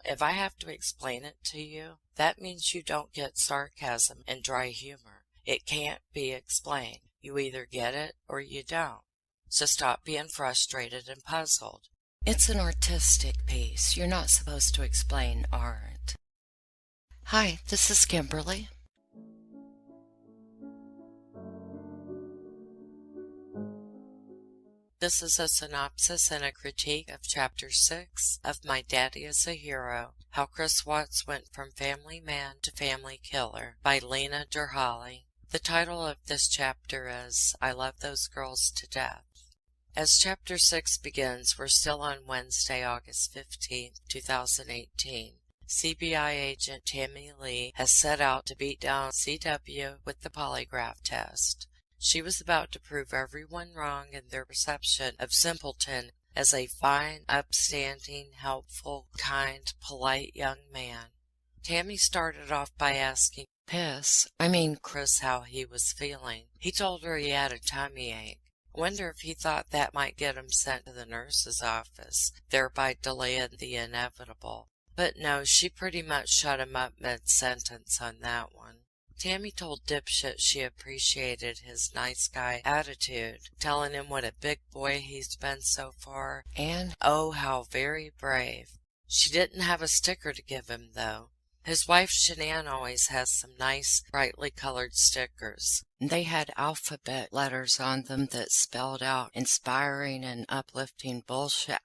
if I have to explain it to you, that means you don't get sarcasm and dry humor. It can't be explained. You either get it or you don't. So stop being frustrated and puzzled. It's an artistic piece. You're not supposed to explain art. Hi, this is Kimberly. This is a synopsis and a critique of Chapter 6 of My Daddy is a Hero, How Chris Watts Went from Family Man to Family Killer by Lena Derhally. The title of this chapter is I Love Those Girls to Death. As Chapter 6 begins, we're still on Wednesday, August 15, 2018. CBI Agent Tammy Lee has set out to beat down CW with the polygraph test. She was about to prove everyone wrong in their perception of Simpleton as a fine, upstanding, helpful, kind, polite young man. Tammy started off by asking Chris how he was feeling. He told her he had a tummy ache. I wonder if he thought that might get him sent to the nurse's office, thereby delaying the inevitable. But no, she pretty much shut him up mid-sentence on that one. Tammy told Dipshit she appreciated his nice guy attitude, telling him what a big boy he's been so far, and oh, how very brave. She didn't have a sticker to give him, though. His wife Shanann always has some nice, brightly colored stickers. They had alphabet letters on them that spelled out inspiring and uplifting bullshit.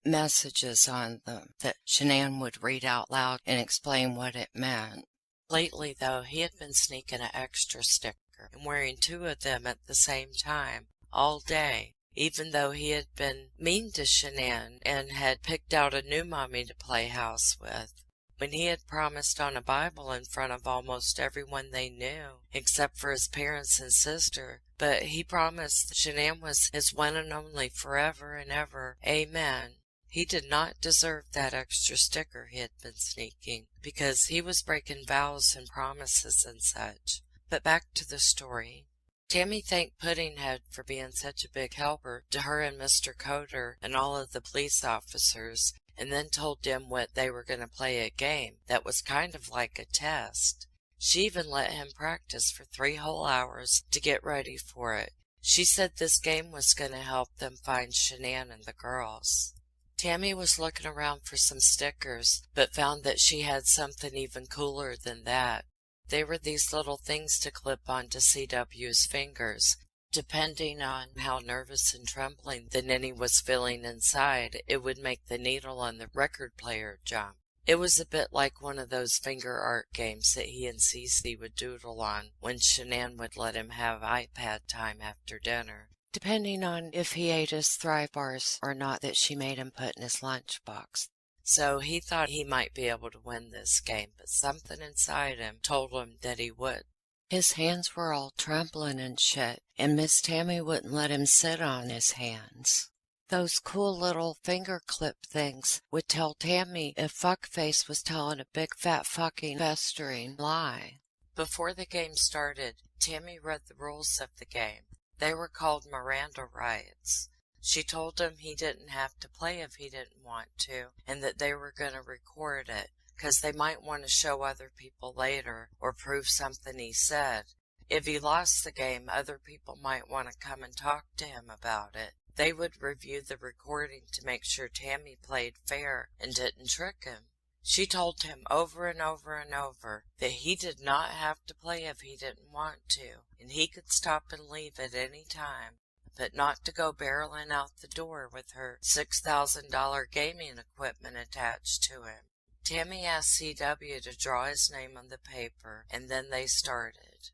Messages on them that Shanann would read out loud and explain what it meant. Lately, though, he had been sneaking an extra sticker and wearing 2 of them at the same time, all day, even though he had been mean to Shanann and had picked out a new mommy to play house with. When he had promised on a Bible in front of almost everyone they knew, except for his parents and sister, but he promised Shanann was his one and only forever and ever, amen. He did not deserve that extra sticker he had been sneaking, because he was breaking vows and promises and such. But back to the story. Tammy thanked Puddinghead for being such a big helper to her and Mr. Coder and all of the police officers, and then told them what they were going to play a game that was kind of like a test. She even let him practice for 3 whole hours to get ready for it. She said this game was going to help them find Shanann and the girls. Tammy was looking around for some stickers, but found that she had something even cooler than that. They were these little things to clip onto CW's fingers. Depending on how nervous and trembling the ninny was feeling inside, it would make the needle on the record player jump. It was a bit like one of those finger art games that he and Cece would doodle on when Shanann would let him have iPad time after dinner, depending on if he ate his Thrive bars or not that she made him put in his lunchbox. So he thought he might be able to win this game, but something inside him told him that he would. His hands were all trembling and shit, and Miss Tammy wouldn't let him sit on his hands. Those cool little finger clip things would tell Tammy if Fuckface was telling a big fat fucking festering lie. Before the game started, Tammy read the rules of the game. They were called Miranda rights. She told him he didn't have to play if he didn't want to, and that they were going to record it, because they might want to show other people later or prove something he said. If he lost the game, other people might want to come and talk to him about it. They would review the recording to make sure Tammy played fair and didn't trick him. She told him over and over and over that he did not have to play if he didn't want to, and he could stop and leave at any time, but not to go barreling out the door with her $6,000 gaming equipment attached to him. Tammy asked CW to draw his name on the paper, and then they started.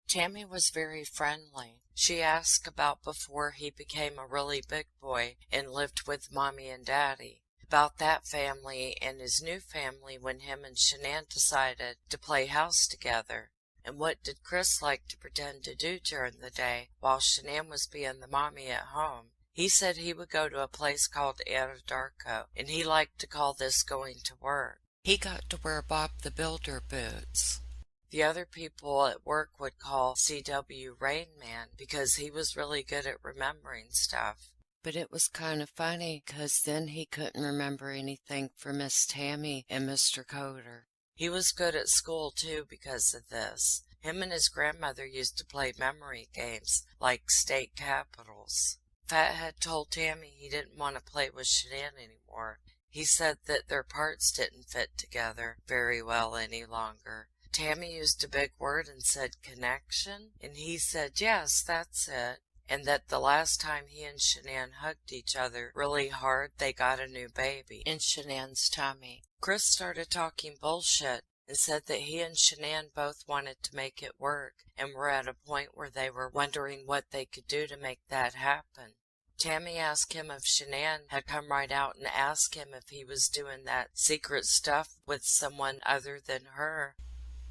Tammy was very friendly. She asked about before he became a really big boy and lived with Mommy and Daddy, about that family and his new family when him and Shanann decided to play house together, and what did Chris like to pretend to do during the day while Shanann was being the mommy at home. He said he would go to a place called 𝐻𝐸𝐴𝐷𝐸𝐼, and he liked to call this going to work. He got to wear Bob the Builder boots. The other people at work would call CW Rain Man because he was really good at remembering stuff. but it was kind of funny, 'cause then he couldn't remember anything for Miss Tammy and Mr. Coder. He was good at school, too, because of this. Him and his grandmother used to play memory games, like state capitals. Fathead told Tammy he didn't want to play with Shenan anymore. He said that their parts didn't fit together very well any longer. Tammy used a big word and said connection, and he said, yes, that's it. And that the last time he and Shenan hugged each other really hard, they got a new baby in Shenan's tummy. Chris started talking bullshit and said that he and Shenan both wanted to make it work and were at a point where they were wondering what they could do to make that happen. Tammy asked him if Shenan had come right out and asked him if he was doing that secret stuff with someone other than her.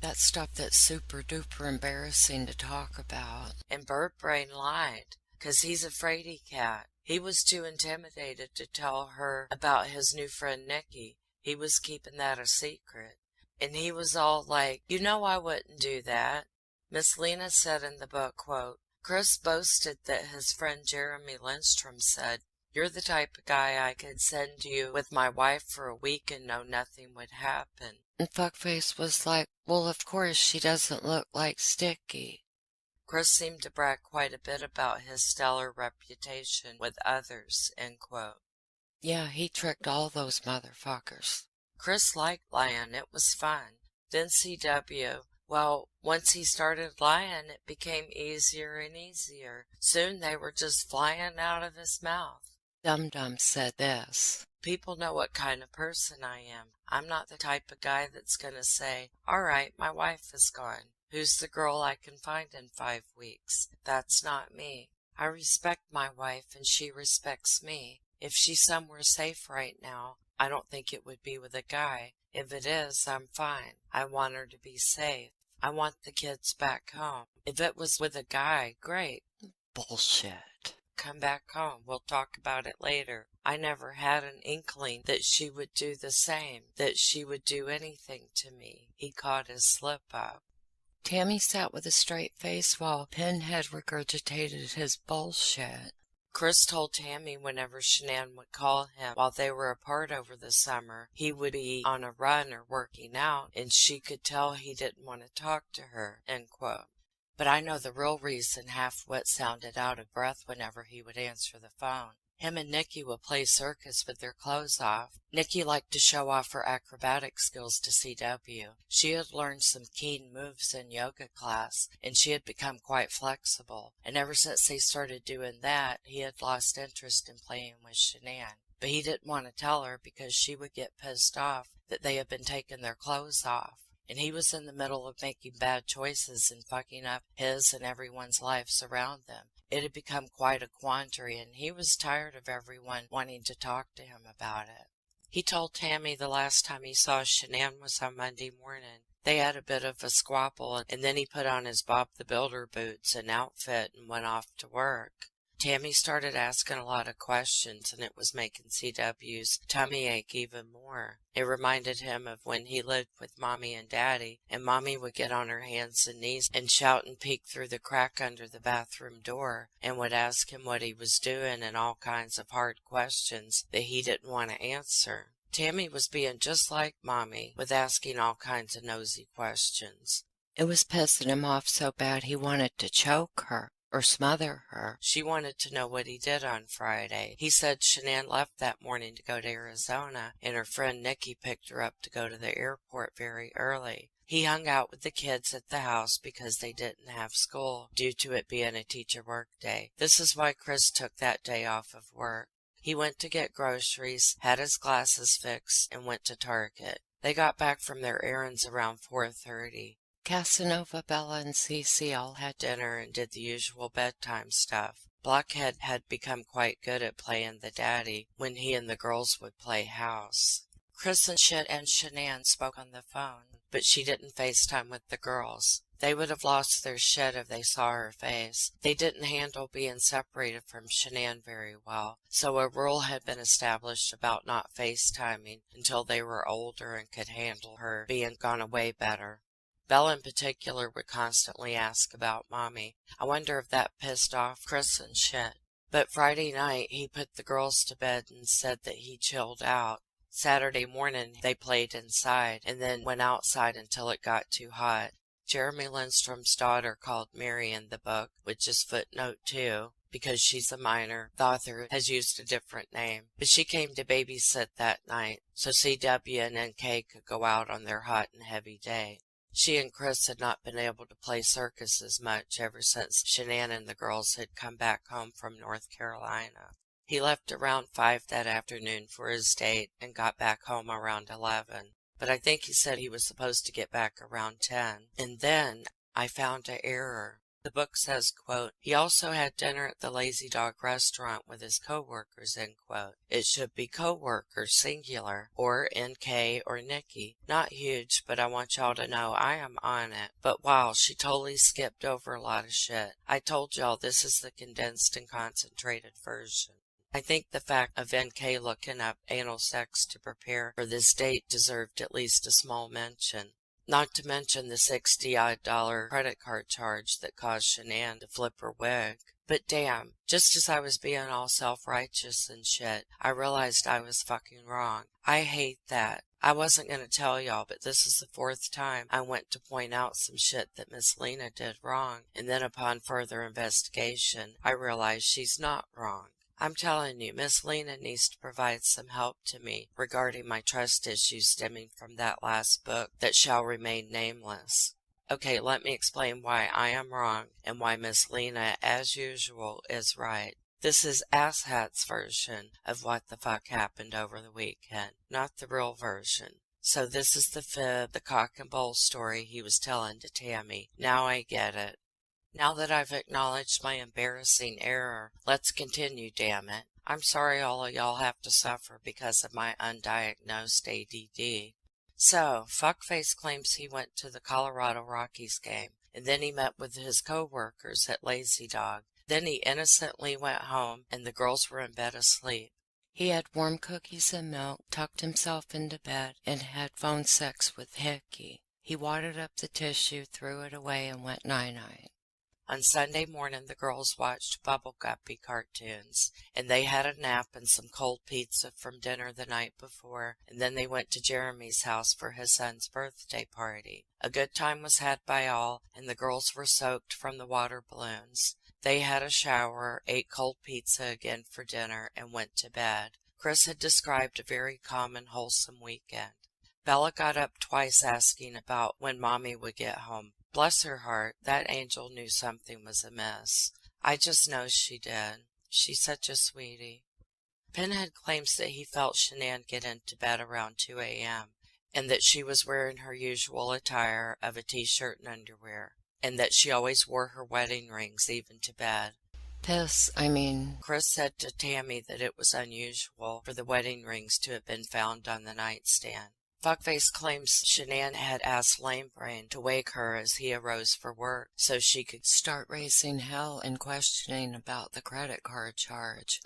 That stuff that's super duper embarrassing to talk about. And Birdbrain lied, 'cause he's a fraidy cat. He was too intimidated to tell her about his new friend Nikki. He was keeping that a secret. And he was all like, you know I wouldn't do that. Miss Lena said in the book, quote, Chris boasted that his friend Jeremy Lindstrom said, you're the type of guy I could send you with my wife for a week and know nothing would happen. And Fuckface was like, well, of course she doesn't look like Sticky. Chris seemed to brag quite a bit about his stellar reputation with others, end quote. Yeah, he tricked all those motherfuckers. Chris liked lying. It was fun. Then CW, well, once he started lying, it became easier and easier. Soon they were just flying out of his mouth. Dum Dum said this. People know what kind of person I am. I'm not the type of guy that's gonna say, all right, my wife is gone. Who's the girl I can find in 5 weeks? That's not me. I respect my wife and she respects me. If she's somewhere safe right now, I don't think it would be with a guy. If it is, I'm fine. I want her to be safe. I want the kids back home. If it was with a guy, great. Bullshit. Come back home. We'll talk about it later. I never had an inkling that she would do the same, that she would do anything to me. He caught his slip up. Tammy sat with a straight face while Pinhead regurgitated his bullshit. Chris told Tammy whenever Shenan would call him while they were apart over the summer, he would be on a run or working out, and she could tell he didn't want to talk to her, end quote. But I know the real reason Half-Wit sounded out of breath whenever he would answer the phone. Him and Nikki would play circus with their clothes off. Nikki liked to show off her acrobatic skills to CW. She had learned some keen moves in yoga class, and she had become quite flexible. And ever since they started doing that, he had lost interest in playing with Shenan. But he didn't want to tell her because she would get pissed off that they had been taking their clothes off. And he was in the middle of making bad choices and fucking up his and everyone's lives around them. It had become quite a quandary, and he was tired of everyone wanting to talk to him about it. He told Tammy the last time he saw Shenan was on Monday morning. They had a bit of a squabble, and then he put on his Bob the Builder boots and outfit and went off to work. Tammy started asking a lot of questions, and it was making CW's tummy ache even more. It reminded him of when he lived with Mommy and Daddy, and Mommy would get on her hands and knees and shout and peek through the crack under the bathroom door, and would ask him what he was doing and all kinds of hard questions that he didn't want to answer. Tammy was being just like Mommy, with asking all kinds of nosy questions. It was pissing him off so bad he wanted to choke her. Or smother her. She wanted to know what he did on Friday. He said Shenan left that morning to go to Arizona, and her friend Nikki picked her up to go to the airport very early. He hung out with the kids at the house because they didn't have school, due to it being a teacher work day. This is why Chris took that day off of work. He went to get groceries, had his glasses fixed, and went to Target. They got back from their errands around 4:30. Casanova, Bella, and Cece all had dinner and did the usual bedtime stuff. Blockhead had become quite good at playing the daddy when he and the girls would play house. Chris and Shenan spoke on the phone, but she didn't FaceTime with the girls. They would have lost their shit if they saw her face. They didn't handle being separated from Shenan very well, so a rule had been established about not FaceTiming until they were older and could handle her being gone away better. Belle in particular would constantly ask about Mommy. I wonder if that pissed off Chris and shit. But Friday night he put the girls to bed and said that he chilled out. Saturday morning they played inside and then went outside until it got too hot. Jeremy Lindstrom's daughter called Mary in the book, which is footnote 2, because she's a minor. The author has used a different name, but she came to babysit that night so CW and NK could go out on their hot and heavy day. She and Chris had not been able to play circus as much ever since Shanann and the girls had come back home from North Carolina. He left around 5 that afternoon for his date and got back home around 11. But I think he said he was supposed to get back around 10. And then I found an error. The book says, quote, he also had dinner at the Lazy Dog restaurant with his co-workers, end quote. It should be co-workers, singular, or NK or Nikki. Not huge, but I want y'all to know I am on it. But wow, she totally skipped over a lot of shit. I told y'all this is the condensed and concentrated version. I think the fact of NK looking up anal sex to prepare for this date deserved at least a small mention. Not to mention the $60-odd credit card charge that caused Shanann to flip her wig. But damn, just as I was being all self-righteous and shit, I realized I was fucking wrong. I hate that. I wasn't gonna tell y'all, but this is the 4th time I went to point out some shit that Miss Lena did wrong, and then upon further investigation, I realized she's not wrong. I'm telling you, Miss Lena needs to provide some help to me regarding my trust issues stemming from that last book that shall remain nameless. Okay, let me explain why I am wrong and why Miss Lena, as usual, is right. This is Asshat's version of what the fuck happened over the weekend, not the real version. So this is the fib, the cock and bull story he was telling to Tammy. Now I get it. Now that I've acknowledged my embarrassing error, let's continue, damn it. I'm sorry all of y'all have to suffer because of my undiagnosed ADD. So, Fuckface claims he went to the Colorado Rockies game, and then he met with his co-workers at Lazy Dog. Then he innocently went home, and the girls were in bed asleep. He had warm cookies and milk, tucked himself into bed, and had phone sex with 𝐏𝐞𝐽. He wadded up the tissue, threw it away, and went night-night. On Sunday morning, the girls watched 𝐊𝐴𝐽𝐽𝐽 cartoons, and they had a nap and some cold pizza from dinner the night before, and then they went to Jeremy's house for his son's birthday party. A good time was had by all, and the girls were soaked from the water balloons. They had a shower, ate cold pizza again for dinner, and went to bed. Chris had described a very calm and wholesome weekend. Bella got up twice asking about when Mommy would get home. Bless her heart, that angel knew something was amiss. I just know she did. She's such a sweetie. Pinhead claims that he felt Shanann get into bed around 2 a.m., and that she was wearing her usual attire of a t-shirt and underwear, and that she always wore her wedding rings even to bed. Chris said to Tammy that it was unusual for the wedding rings to have been found on the nightstand. Fuckface claims Shanann had asked Lamebrain to wake her as he arose for work so she could start raising hell and questioning about the credit card charge.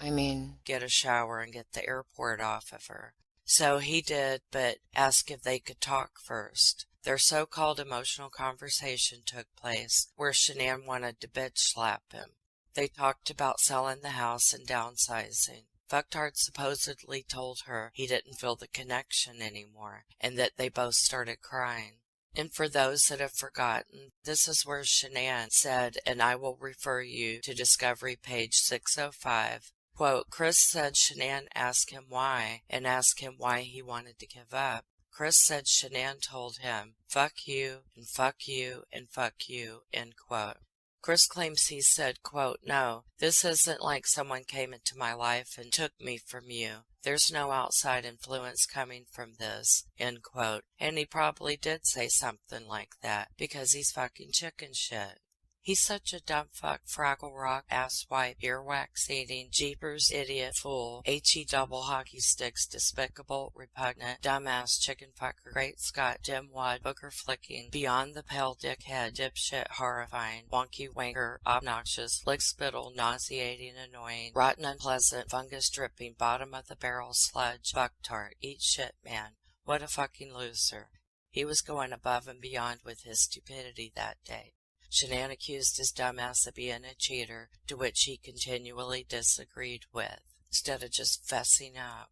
Get a shower and get the airport off of her. So he did, but asked if they could talk first. Their so-called emotional conversation took place where Shanann wanted to bitch slap him. They talked about selling the house and downsizing. Fucktard supposedly told her he didn't feel the connection anymore, and that they both started crying. And for those that have forgotten, this is where Shanann said, and I will refer you to Discovery page 605, quote, Chris said Shanann asked him why, and asked him why he wanted to give up. Chris said Shanann told him, fuck you, and fuck you, and fuck you, end quote. Chris claims he said, quote, no, this isn't like someone came into my life and took me from you. There's no outside influence coming from this, end quote. And he probably did say something like that, because he's fucking chicken shit. He's such a dumb fuck, Fraggle Rock, asswipe, earwax eating, jeepers, idiot, fool, HE double hockey sticks, despicable, repugnant, dumbass, chicken fucker, great Scott, dimwad, booger flicking, beyond the pale dickhead, dipshit, horrifying, wonky wanker, obnoxious, lick spittle, nauseating, annoying, rotten, unpleasant, fungus dripping, bottom of the barrel sludge, fucktard, eat shit, man. What a fucking loser. He was going above and beyond with his stupidity that day. Shanann accused his dumbass of being a cheater, to which he continually disagreed with, instead of just fessing up.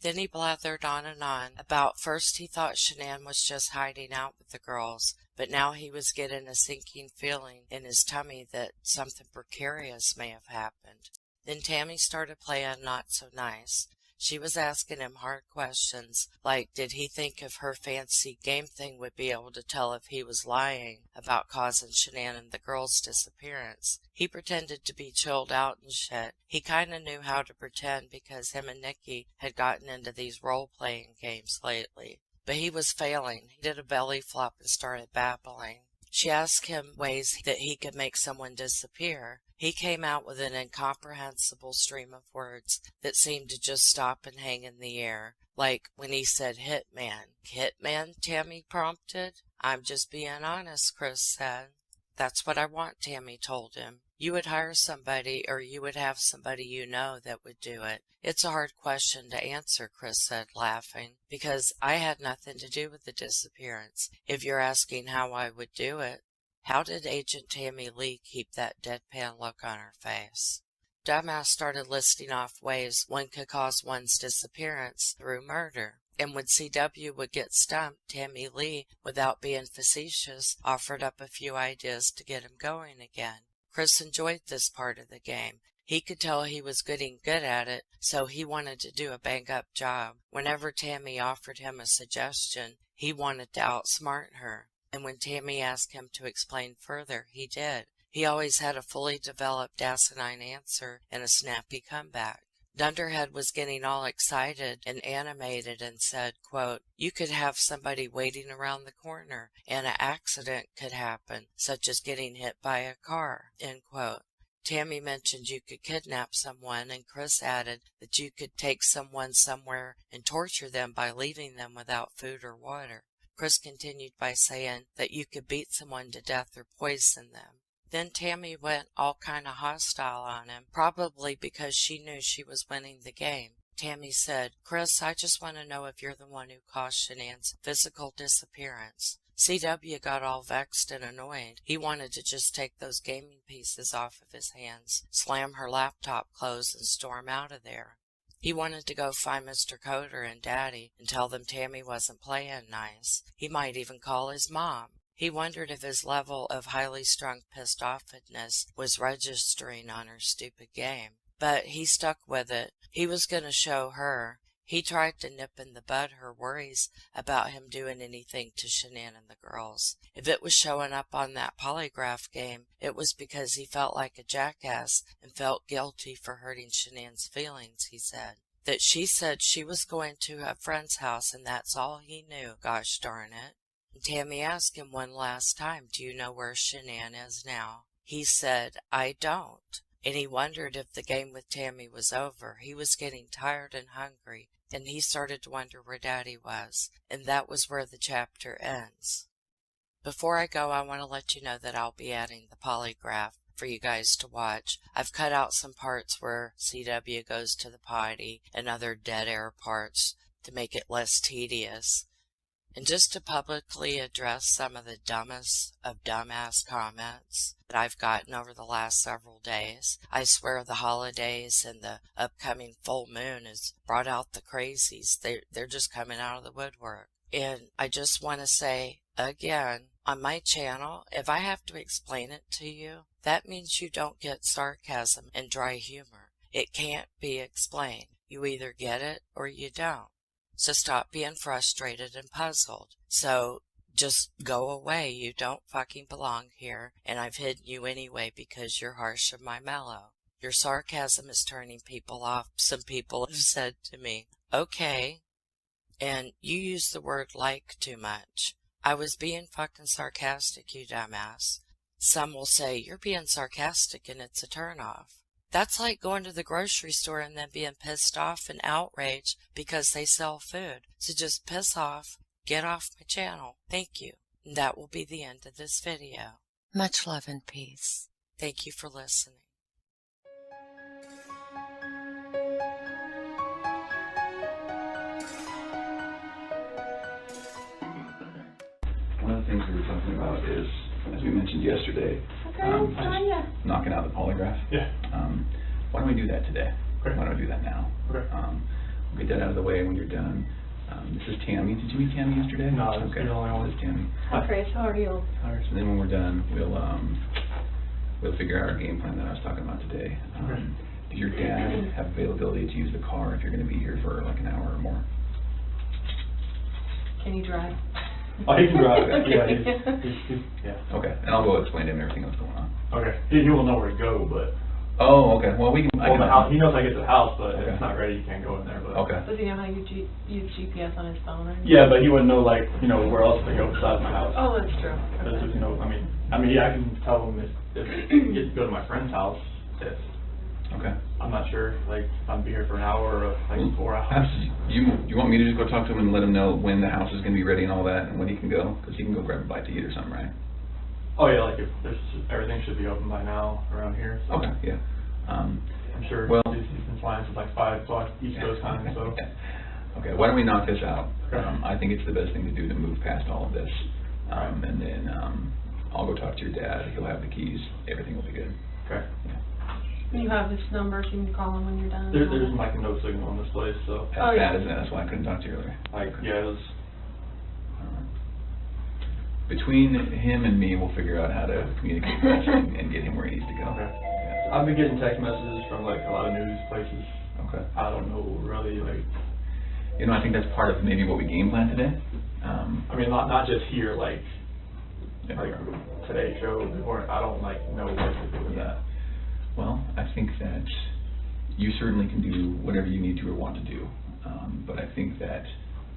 Then he blathered on and on about first he thought Shanann was just hiding out with the girls, but now he was getting a sinking feeling in his tummy that something precarious may have happened. Then Tammy started playing not so nice. She was asking him hard questions, like did he think if her fancy game thing would be able to tell if he was lying about causing Shanann and the girls' disappearance. He pretended to be chilled out and shit. He kinda knew how to pretend because him and Nikki had gotten into these role-playing games lately. But he was failing. He did a belly flop and started babbling. She asked him ways that he could make someone disappear. He came out with an incomprehensible stream of words that seemed to just stop and hang in the air, like when he said hitman. Hitman, Tammy prompted. I'm just being honest, Chris said. That's what I want, Tammy told him. You would hire somebody, or you would have somebody you know that would do it. It's a hard question to answer, Chris said, laughing, because I had nothing to do with the disappearance, if you're asking how I would do it. How did Agent Tammy Lee keep that deadpan look on her face? Dumbass started listing off ways one could cause one's disappearance through murder. And when CW would get stumped, Tammy Lee, without being facetious, offered up a few ideas to get him going again. Chris enjoyed this part of the game. He could tell he was getting good at it, so he wanted to do a bang-up job. Whenever Tammy offered him a suggestion, he wanted to outsmart her. And when Tammy asked him to explain further, he did. He always had a fully developed asinine answer and a snappy comeback. Dunderhead was getting all excited and animated and said, quote, you could have somebody waiting around the corner and an accident could happen, such as getting hit by a car, end quote. Tammy mentioned you could kidnap someone, and Chris added that you could take someone somewhere and torture them by leaving them without food or water. Chris continued by saying that you could beat someone to death or poison them. Then Tammy went all kind of hostile on him, probably because she knew she was winning the game. Tammy said, Chris, I just want to know if you're the one who caused Shanann's physical disappearance. CW got all vexed and annoyed. He wanted to just take those gaming pieces off of his hands, slam her laptop closed, and storm out of there. He wanted to go find Mr. Coder and Daddy and tell them Tammy wasn't playing nice. He might even call his mom. He wondered if his level of highly strung pissed-offness was registering on her stupid game. But he stuck with it. He was going to show her. He tried to nip in the bud her worries about him doing anything to Shanann and the girls. If it was showing up on that polygraph game, it was because he felt like a jackass and felt guilty for hurting Shanann's feelings, he said. That she said she was going to a friend's house and that's all he knew, gosh darn it. And Tammy asked him one last time, do you know where Shanann is now? He said, I don't. And he wondered if the game with Tammy was over. He was getting tired and hungry, and he started to wonder where Daddy was. And that was where the chapter ends. Before I go, I want to let you know that I'll be adding the polygraph for you guys to watch. I've cut out some parts where CW goes to the potty and other dead air parts to make it less tedious. And just to publicly address some of the dumbest of dumbass comments that I've gotten over the last several days. I swear the holidays and the upcoming full moon has brought out the crazies. They're just coming out of the woodwork. And I just want to say again, on my channel, if I have to explain it to you, that means you don't get sarcasm and dry humor. It can't be explained. You either get it or you don't. So stop being frustrated and puzzled. So just go away. You don't fucking belong here. And I've hidden you anyway because you're harsh and my mellow. Your sarcasm is turning people off. Some people have said to me, okay. And you use the word like too much. I was being fucking sarcastic, you dumbass. Some will say, you're being sarcastic and it's a turnoff. That's like going to the grocery store and then being pissed off and outraged because they sell food. So just piss off, get off my channel. Thank you. And that will be the end of this video. Much love and peace. Thank you for listening. One of the things we were talking about is as we mentioned yesterday, just knocking out the polygraph. Yeah. Why don't we do that today? Okay. Why don't we do that now? Okay. We'll get that out of the way when you're done. This is Tammy. Did you meet Tammy yesterday? No, this okay. is the only one. This is Tammy. Hi, Chris. How are you? All right. So then when we're done, we'll figure out our game plan that I was talking about today. Okay. Does your dad have availability to use the car if you're going to be here for like an hour or more? Can you drive? Oh, he can drive. Okay. Yeah. Okay. And I'll go explain to him everything that's going on. Okay. He will know where to go, but. Oh, okay. Well, we can. Well, the house, he knows how to get to the house, but okay. if it's not ready, he can't go in there. But. Okay. Does he know how to use GPS on his phone? Or Yeah, but he wouldn't know, like, you know, where else to go besides my house. Oh, that's true. That's just, you know, I mean, yeah, I can tell him if he gets to go to my friend's house, if Okay. I'm not sure, like, if I'm be here for an hour or like 4 hours. You want me to just go talk to him and let him know when the house is going to be ready and all that, and when he can go? Because he can go grab a bite to eat or something, right? Oh yeah, like if there's everything should be open by now around here. So Okay. Yeah. I'm sure. Well, he's been flying since like 5 o'clock East Coast time. So. Okay. Why don't we knock this out? Okay. I think it's the best thing to do to move past all of this, and then I'll go talk to your dad. He'll have the keys. Everything will be good. Okay. Yeah. You have this number, so you can call him when you're done. There's like no signal in this place, so. That's bad, isn't it? That's why I couldn't talk to you earlier. Like yeah, it was. Between him and me, we'll figure out how to communicate best and get him where he needs to go. Okay. Yeah. I've been getting text messages from like a lot of news places. Okay. I don't know really like. You know, I think that's part of maybe what we game plan today. I mean, not just here, like Yeah. Today show, or I don't like know what to do with that. Well, I think that you certainly can do whatever you need to or want to do, but I think that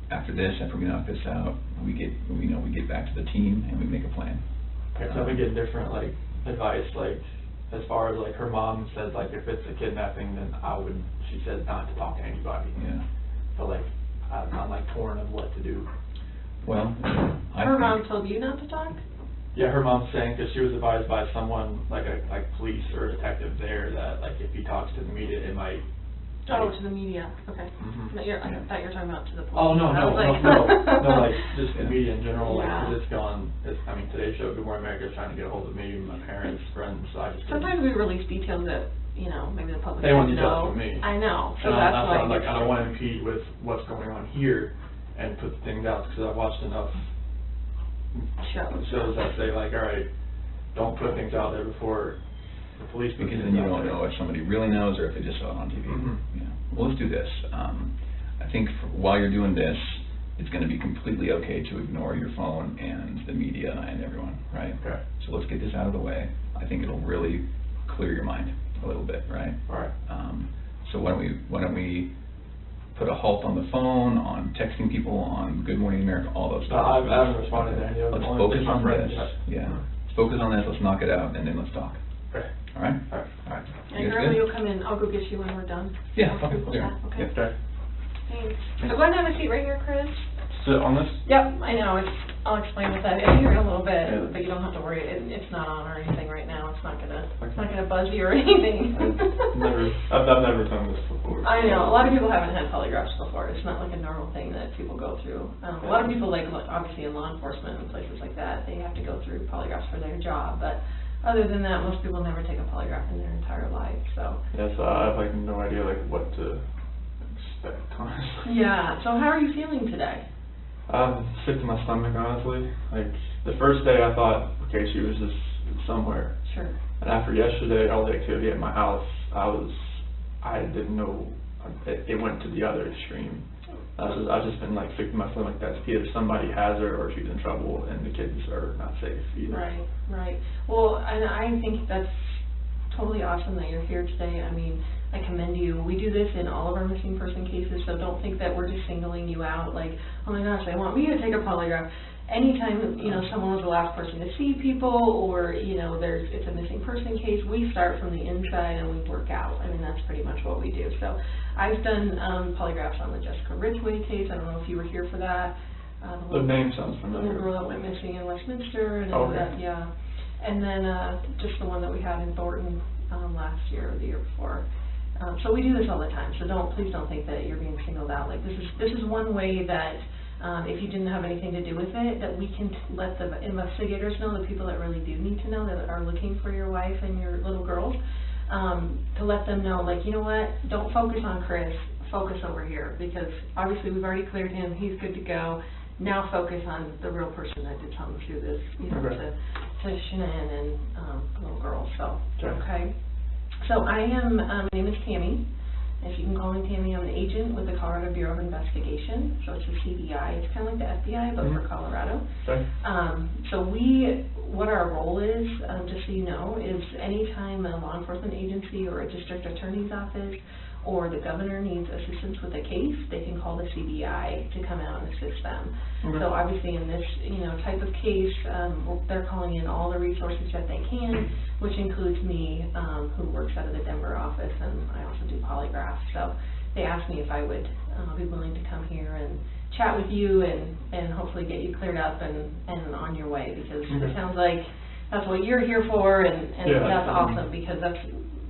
after we knock this out, we get back to the team and we make a plan. Okay, so I've been getting different like advice, like as far as like her mom says, like if it's a kidnapping, then she says not to talk to anybody. Yeah. So like I'm like torn of what to do. Well, Her mom told you not to talk? Yeah, her mom's saying because she was advised by someone like police or a detective there that like if he talks to the media, it might. Oh, to the media. Okay. Mm-hmm. But I thought you were talking about to the police. Oh no, like just the media in general. Like Yeah. 'cause it's gone. I mean, Today's Show, Good Morning America is trying to get a hold of me, my parents, friends. So I just. Sometimes we release details that maybe the public they want doesn't details know. from me. I know. So And that's why why I'm like I don't want to impede with what's going on here, and put the things out because I've watched enough shows that say like, all right, don't put things out there before the police. Because then you don't know if somebody really knows or if they just saw it on TV. Mm-hmm. Yeah. Well, let's do this. I think while you're doing this, it's going to be completely okay to ignore your phone and the media and everyone, right? Okay. So let's get this out of the way. I think it'll really clear your mind a little bit, right? All right. So why don't we put a halt on the phone, on texting people, on Good Morning America, all those stuff. I haven't responded to any of them. Let's focus on this. Yeah. Let's focus on this. Let's knock it out, and then let's talk. Okay. All right. All right. All right. And girl, you'll come in. I'll go get you when we're done. Yeah. Okay. Yeah. Okay. Yeah. Okay. Thanks. So go ahead and have a seat right here, Chris. Sit on this. Yep, I know. I'll explain what that is here in a little bit, but you don't have to worry. It's not on or anything right now. It's not gonna buzz you or anything. I've never done this before. I know. A lot of people haven't had polygraphs before. It's not like a normal thing that people go through. A lot of people, like obviously in law enforcement and places like that, they have to go through polygraphs for their job. But other than that, most people never take a polygraph in their entire life. So. Yes, I have like no idea like what to expect, honestly. Yeah. So how are you feeling today? I'm sick to my stomach, honestly. Like, the first day I thought, okay, she was just somewhere. Sure. And after yesterday, all the activity at my house, I didn't know, it went to the other extreme. I've just been like sick to my stomach that either somebody has her or she's in trouble and the kids are not safe either. Right, right. Well, and I think that's totally awesome that you're here today. I mean, I commend you. We do this in all of our missing person cases, so don't think that we're just singling you out like, oh my gosh, they want me to take a polygraph. Anytime, someone was the last person to see people or, it's a missing person case, we start from the inside and we work out. I mean, that's pretty much what we do. So I've done polygraphs on the 𝐻𝐸𝐴 case. I don't know if you were here for that. The name sounds familiar. The girl that went missing in Westminster and okay. that, yeah. And then just the one that we had in Thornton last year or the year before. So we do this all the time. So please don't think that you're being singled out. Like this is one way that if you didn't have anything to do with it, that we can let the investigators know, the people that really do need to know, that are looking for your wife and your little girls, to let them know, like, you know what, don't focus on Chris, focus over here, because obviously we've already cleared him, he's good to go. Now focus on the real person that did something through this, you know, to Shannon and little girls. So, okay. So I am, my name is Tammy. If you can call me Tammy, I'm an agent with the Colorado Bureau of Investigation. So it's a CBI. It's kind of like the FBI, but for Colorado. Okay. So what our role is, just so you know, is anytime a law enforcement agency or a district attorney's office or the governor needs assistance with a case, they can call the CBI to come out and assist them. So obviously in this, you know, type of case, they're calling in all the resources that they can, which includes me, who works out of the Denver office, and I also do Polygraph. So they asked me if I would be willing to come here and chat with you and hopefully get you cleared up and on your way, because it sounds like that's what you're here for, and that's awesome, because that's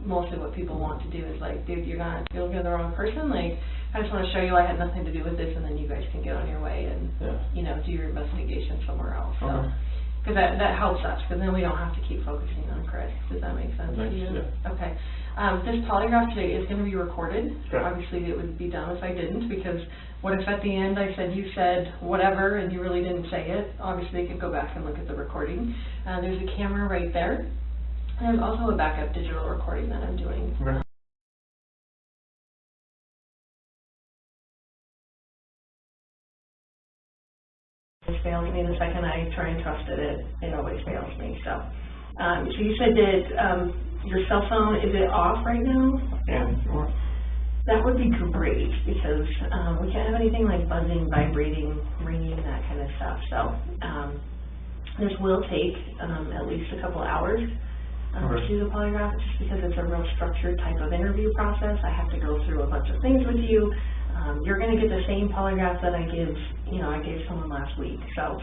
mostly what people want to do is like, dude, you're looking at the wrong person. Like, I just want to show you I had nothing to do with this, and then you guys can get on your way and, you know, do your investigation somewhere else. So, because that helps us, because then we don't have to keep focusing on Chris. Does that make sense to you? Yeah. Okay. This polygraph today is going to be recorded. Obviously, it would be dumb if I didn't, because what if at the end I said you said whatever and you really didn't say it? Obviously, you could go back and look at the recording. There's a camera right there. And there's also a backup digital recording that I'm doing. It fails me the second I try and trust it. It always fails me. So, so you said that your cell phone, is it off right now? Yeah. That would be great, because we can't have anything like buzzing, vibrating, ringing, that kind of stuff. So this will take at least a couple hours. To do the polygraph, just because it's a real structured type of interview process. I have to go through a bunch of things with you. You're going to get the same polygraph that I gave someone last week. So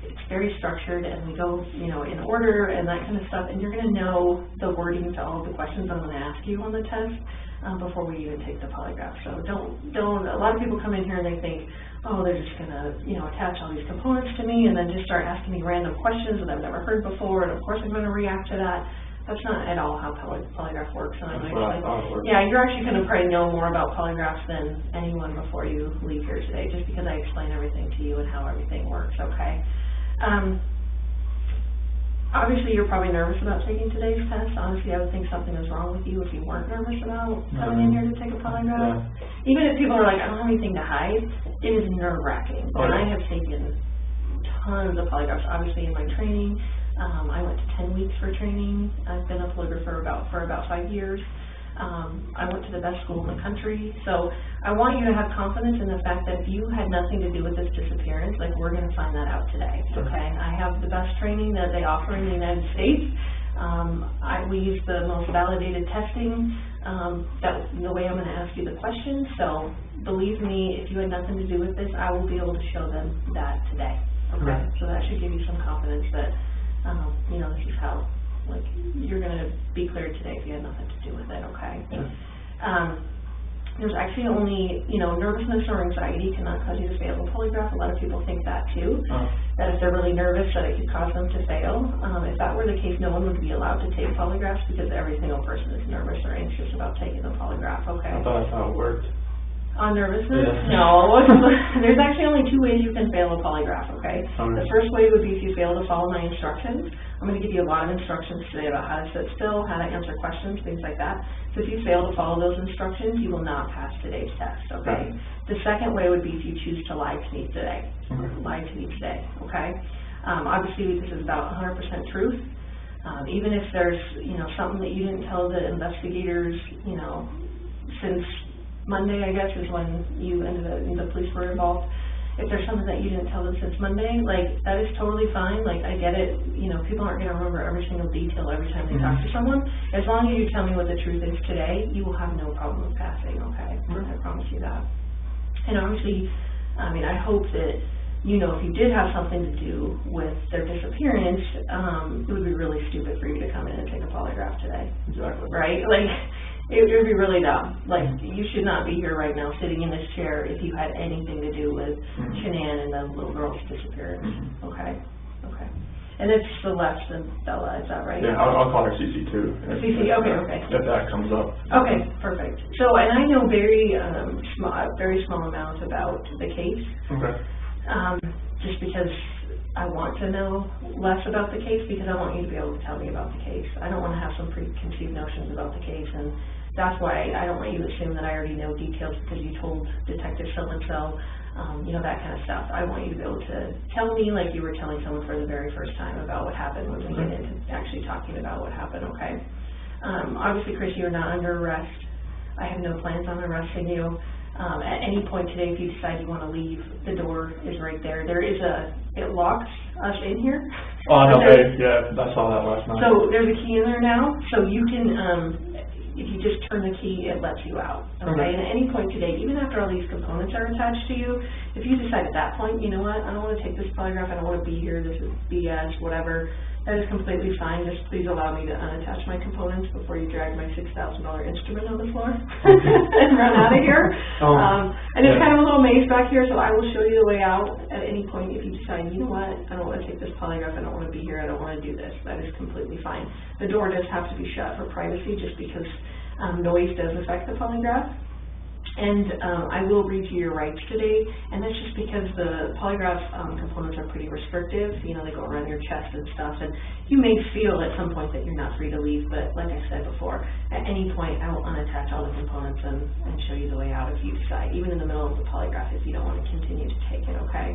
it's very structured, and we go, you know, in order and that kind of stuff. And you're going to know the wording to all of the questions I'm going to ask you on the test before we even take the polygraph. So don't. A lot of people come in here and they think, oh, they're just going to, you know, attach all these components to me and then just start asking me random questions that I've never heard before, and of course I'm going to react to that. That's not at all how polygraph works. And I'm actually, yeah, you're actually going to probably know more about polygraphs than anyone before you leave here today, just because I explain everything to you and how everything works, okay? Obviously, you're probably nervous about taking today's test. Honestly, I would think something is wrong with you if you weren't nervous about coming in here to take a polygraph. Even if people are like, I don't have anything to hide, it is nerve-wracking. And I have taken tons of polygraphs, obviously, in my training. I went to 10 weeks for training. I've been a polygrapher for about 5 years. I went to the best school in the country. So I want you to have confidence in the fact that if you had nothing to do with this disappearance, like, we're going to find that out today, okay? I have the best training that they offer in the United States. We use the most validated testing, the way I'm going to ask you the questions. So believe me, if you had nothing to do with this, I will be able to show them that today, okay? So that should give you some confidence that, you know, this is how, like, you're going to be cleared today if you had nothing to do with it, okay? There's actually only, you know, nervousness or anxiety cannot cause you to fail a polygraph. A lot of people think that too, that if they're really nervous that it could cause them to fail. If that were the case, no one would be allowed to take polygraphs, because every single person is nervous or anxious about taking a polygraph, okay? I thought that's how it worked. On nervousness? No. There's actually only 2 ways you can fail a polygraph, okay? The first way would be if you fail to follow my instructions. I'm going to give you a lot of instructions today about how to sit still, how to answer questions, things like that. So if you fail to follow those instructions, you will not pass today's test, okay? The second way would be if you choose to lie to me today. Lie to me today, okay? Obviously, this is about 100% truth. Even if there's, you know, something that you didn't tell the investigators, you know, since Monday, I guess, is when you ended up, the police were involved. If there's something that you didn't tell them since Monday, like, that is totally fine. Like, I get it. You know, people aren't going to remember every single detail every time they talk to someone. As long as you tell me what the truth is today, you will have no problem with passing, okay? I promise you that. And obviously, I mean, I hope that, you know, if you did have something to do with their disappearance, it would be really stupid for you to come in and take a polygraph today. Exactly. Right? Like, It would be really dumb. Like, you should not be here right now sitting in this chair if you had anything to do with Shanann and the little girl's disappearance. Okay? Okay. And it's Celeste and Bella, is that right? Yeah, I'll call her CC too. CC, okay. If that comes up. Okay, perfect. So, and I know very small amounts about the case. Okay. Just because I want to know less about the case, because I want you to be able to tell me about the case. I don't want to have some preconceived notions about the case, and that's why I don't want you to assume that I already know details because you told Detective so-and-so, you know, that kind of stuff. I want you to be able to tell me like you were telling someone for the very first time about what happened when we get into actually talking about what happened, okay? Obviously, Chris, you're not under arrest. I have no plans on arresting you. At any point today, if you decide you want to leave, the door is right there. There is it locks us in here. Oh, okay, yeah, I saw that last night. So there's a key in there now, so you can, if you just turn the key, it lets you out, okay? And at any point today, even after all these components are attached to you, if you decide at that point, you know what, I don't want to take this polygraph, I don't want to be here, this is BS, whatever, that is completely fine. Just please allow me to unattach my components before you drag my $6,000 instrument on the floor and run out of here. And it's kind of a little maze back here, so I will show you the way out at any point if you decide, you know what, I don't want to take this polygraph, I don't want to be here, I don't want to do this. That is completely fine. The door does have to be shut for privacy just because noise does affect the polygraph. And I will read you your rights today, and that's just because the polygraph components are pretty restrictive. You know, they go around your chest and stuff, and you may feel at some point that you're not free to leave, but like I said before, at any point I will unattach all the components and show you the way out if you decide, even in the middle of the polygraph if you don't want to continue to take it, okay?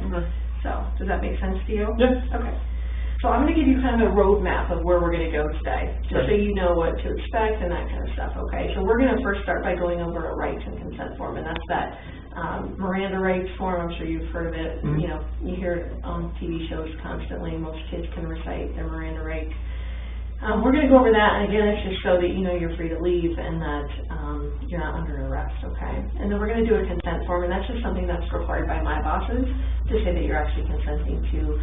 So, does that make sense to you? Yes. Okay. So I'm going to give you kind of a roadmap of where we're going to go today, just so you know what to expect and that kind of stuff, okay? So we're going to first start by going over a rights and consent form, and that's that Miranda rights form. I'm sure you've heard of it. You know, you hear it on TV shows constantly. Most kids can recite their Miranda rights. We're going to go over that, and again, it's just so that you know you're free to leave and that you're not under arrest, okay? And then we're going to do a consent form, and that's just something that's required by my bosses to say that you're actually consenting to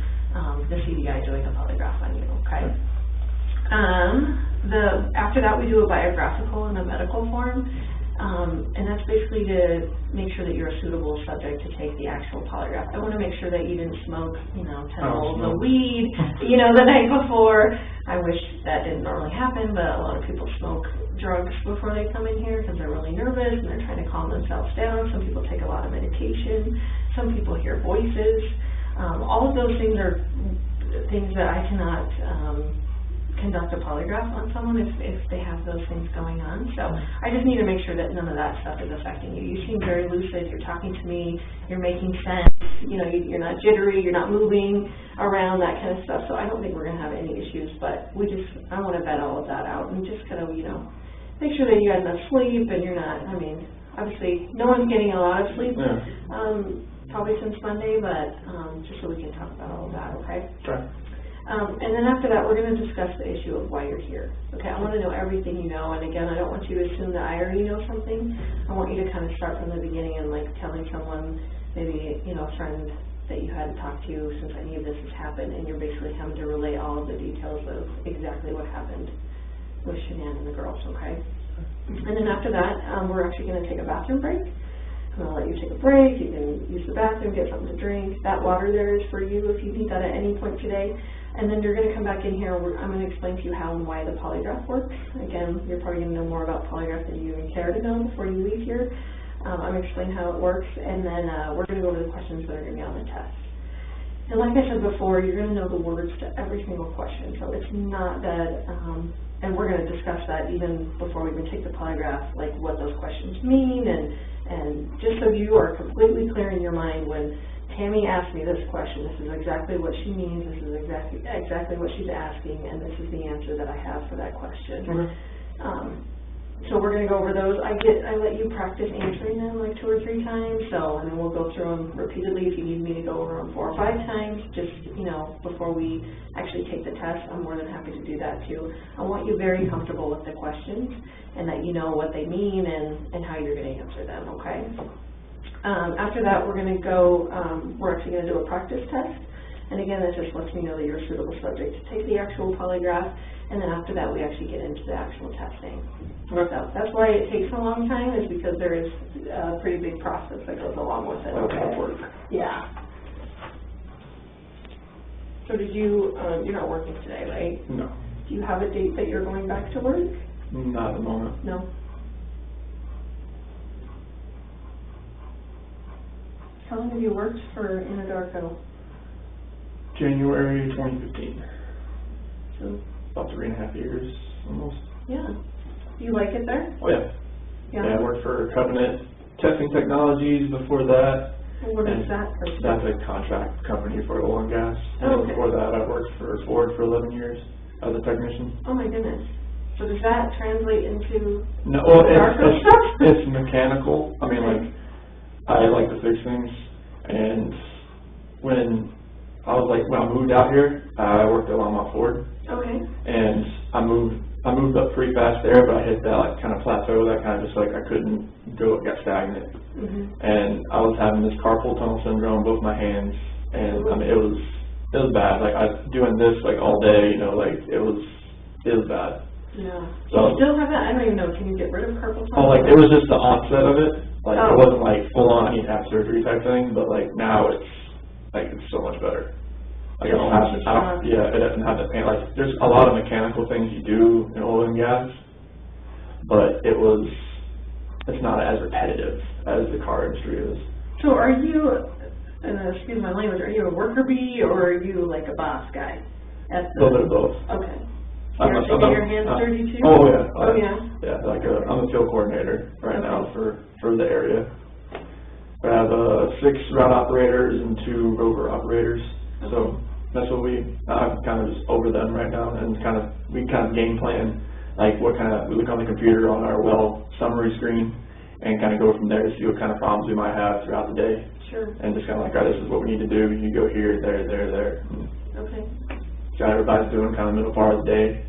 the CBI doing a polygraph on you, okay? After that, we do a biographical and a medical form, and that's basically to make sure that you're a suitable subject to take the actual polygraph. I want to make sure that you didn't smoke, you know, 10 bowls of weed, you know, the night before. I wish that didn't normally happen, but a lot of people smoke drugs before they come in here because they're really nervous and they're trying to calm themselves down. Some people take a lot of medication. Some people hear voices. All of those things are things that I cannot conduct a polygraph on someone if they have those things going on. So I just need to make sure that none of that stuff is affecting you. You seem very lucid. You're talking to me. You're making sense. You know, you're not jittery. You're not moving around, that kind of stuff. So I don't think we're going to have any issues. But I want to vet all of that out and just kind of, you know, make sure that you had enough sleep and you're not, I mean, obviously no one's getting a lot of sleep. Probably since Monday, but just so we can talk about all of that, okay? Sure. And then after that, we're going to discuss the issue of why you're here. Okay, I want to know everything you know, and again, I don't want you to assume that I already know something. I want you to kind of start from the beginning and like telling someone, maybe, you know, a friend that you hadn't talked to since any of this has happened, and you're basically having to relay all of the details of exactly what happened with Shanann and the girls, okay? And then after that, we're actually going to take a bathroom break. I'm going to let you take a break, you can use the bathroom, get something to drink. That water there is for you if you need that at any point today. And then you're going to come back in here, I'm going to explain to you how and why the polygraph works. Again, you're probably going to know more about polygraph than you even care to know before you leave here. I'm going to explain how it works, and then we're going to go over the questions that are going to be on the test. And like I said before, you're going to know the words to every single question, so it's not that, and we're going to discuss that even before we even take the polygraph, like what those questions mean, and just so you are completely clear in your mind when Tammy asked me this question, this is exactly what she means, this is exactly what she's asking, and this is the answer that I have for that question. So we're going to go over those. I let you practice answering them like 2 or 3 times, and then we'll go through them repeatedly if you need me to go over them 4 or 5 times, just, you know, before we actually take the test. I'm more than happy to do that too. I want you very comfortable with the questions and that you know what they mean and how you're going to answer them, okay? After that, we're going to go, we're actually going to do a practice test. And again, that just lets me know that you're a suitable subject to take the actual polygraph, and then after that, we actually get into the actual testing. So that's why it takes a long time, is because there is a pretty big process that goes along with it. Okay. Work. Yeah. So did you, you're not working today, right? No. Do you have a date that you're going back to work? Not at the moment. No. How long have you worked for Lena Derhally? January 2015. So, About 3.5 years, almost. yeah. Do you like it there? Oh yeah. Yeah, I worked for Covenant Testing Technologies before that. And what is that? That's a contract company for oil and gas. Oh, And before that, I worked for Ford for 11 years as a technician. Oh my goodness. So does that translate into No, well, darker stuff? it's mechanical. I mean, like, I like to fix things. And when I moved out here, I worked at Longmont Ford. Okay. And I moved up pretty fast there, but I hit that like kind of plateau, that kind of just like I couldn't go, it got stagnant. And I was having this carpal tunnel syndrome in both my hands, and I mean it was bad. Like I was doing this like all day, you know, like it was bad. Yeah. So, you still have that? I don't even know. Can you get rid of carpal tunnel? Oh, like it was just the onset of it. Like it wasn't like full on I need to have surgery type thing, but like now it's so much better. Like it doesn't have the pain. Like there's a lot of mechanical things you do in oil and gas, but it's not as repetitive as the car industry is. So are you, excuse my language, are you a worker bee or are you like a boss guy? A little bit of both. Okay. So you're taking your hands dirty too? Oh yeah. Oh yeah. Yeah, like I'm a field coordinator right now for the area. We have 6 route operators and 2 rover operators. So that's what I'm kind of just over them right now, and we game plan, like we look on the computer on our well summary screen and kind of go from there to see what kind of problems we might have throughout the day. Sure. And just kind of like, all right, this is what we need to do. You go here, there. Okay. So everybody's doing kind of middle part of the day,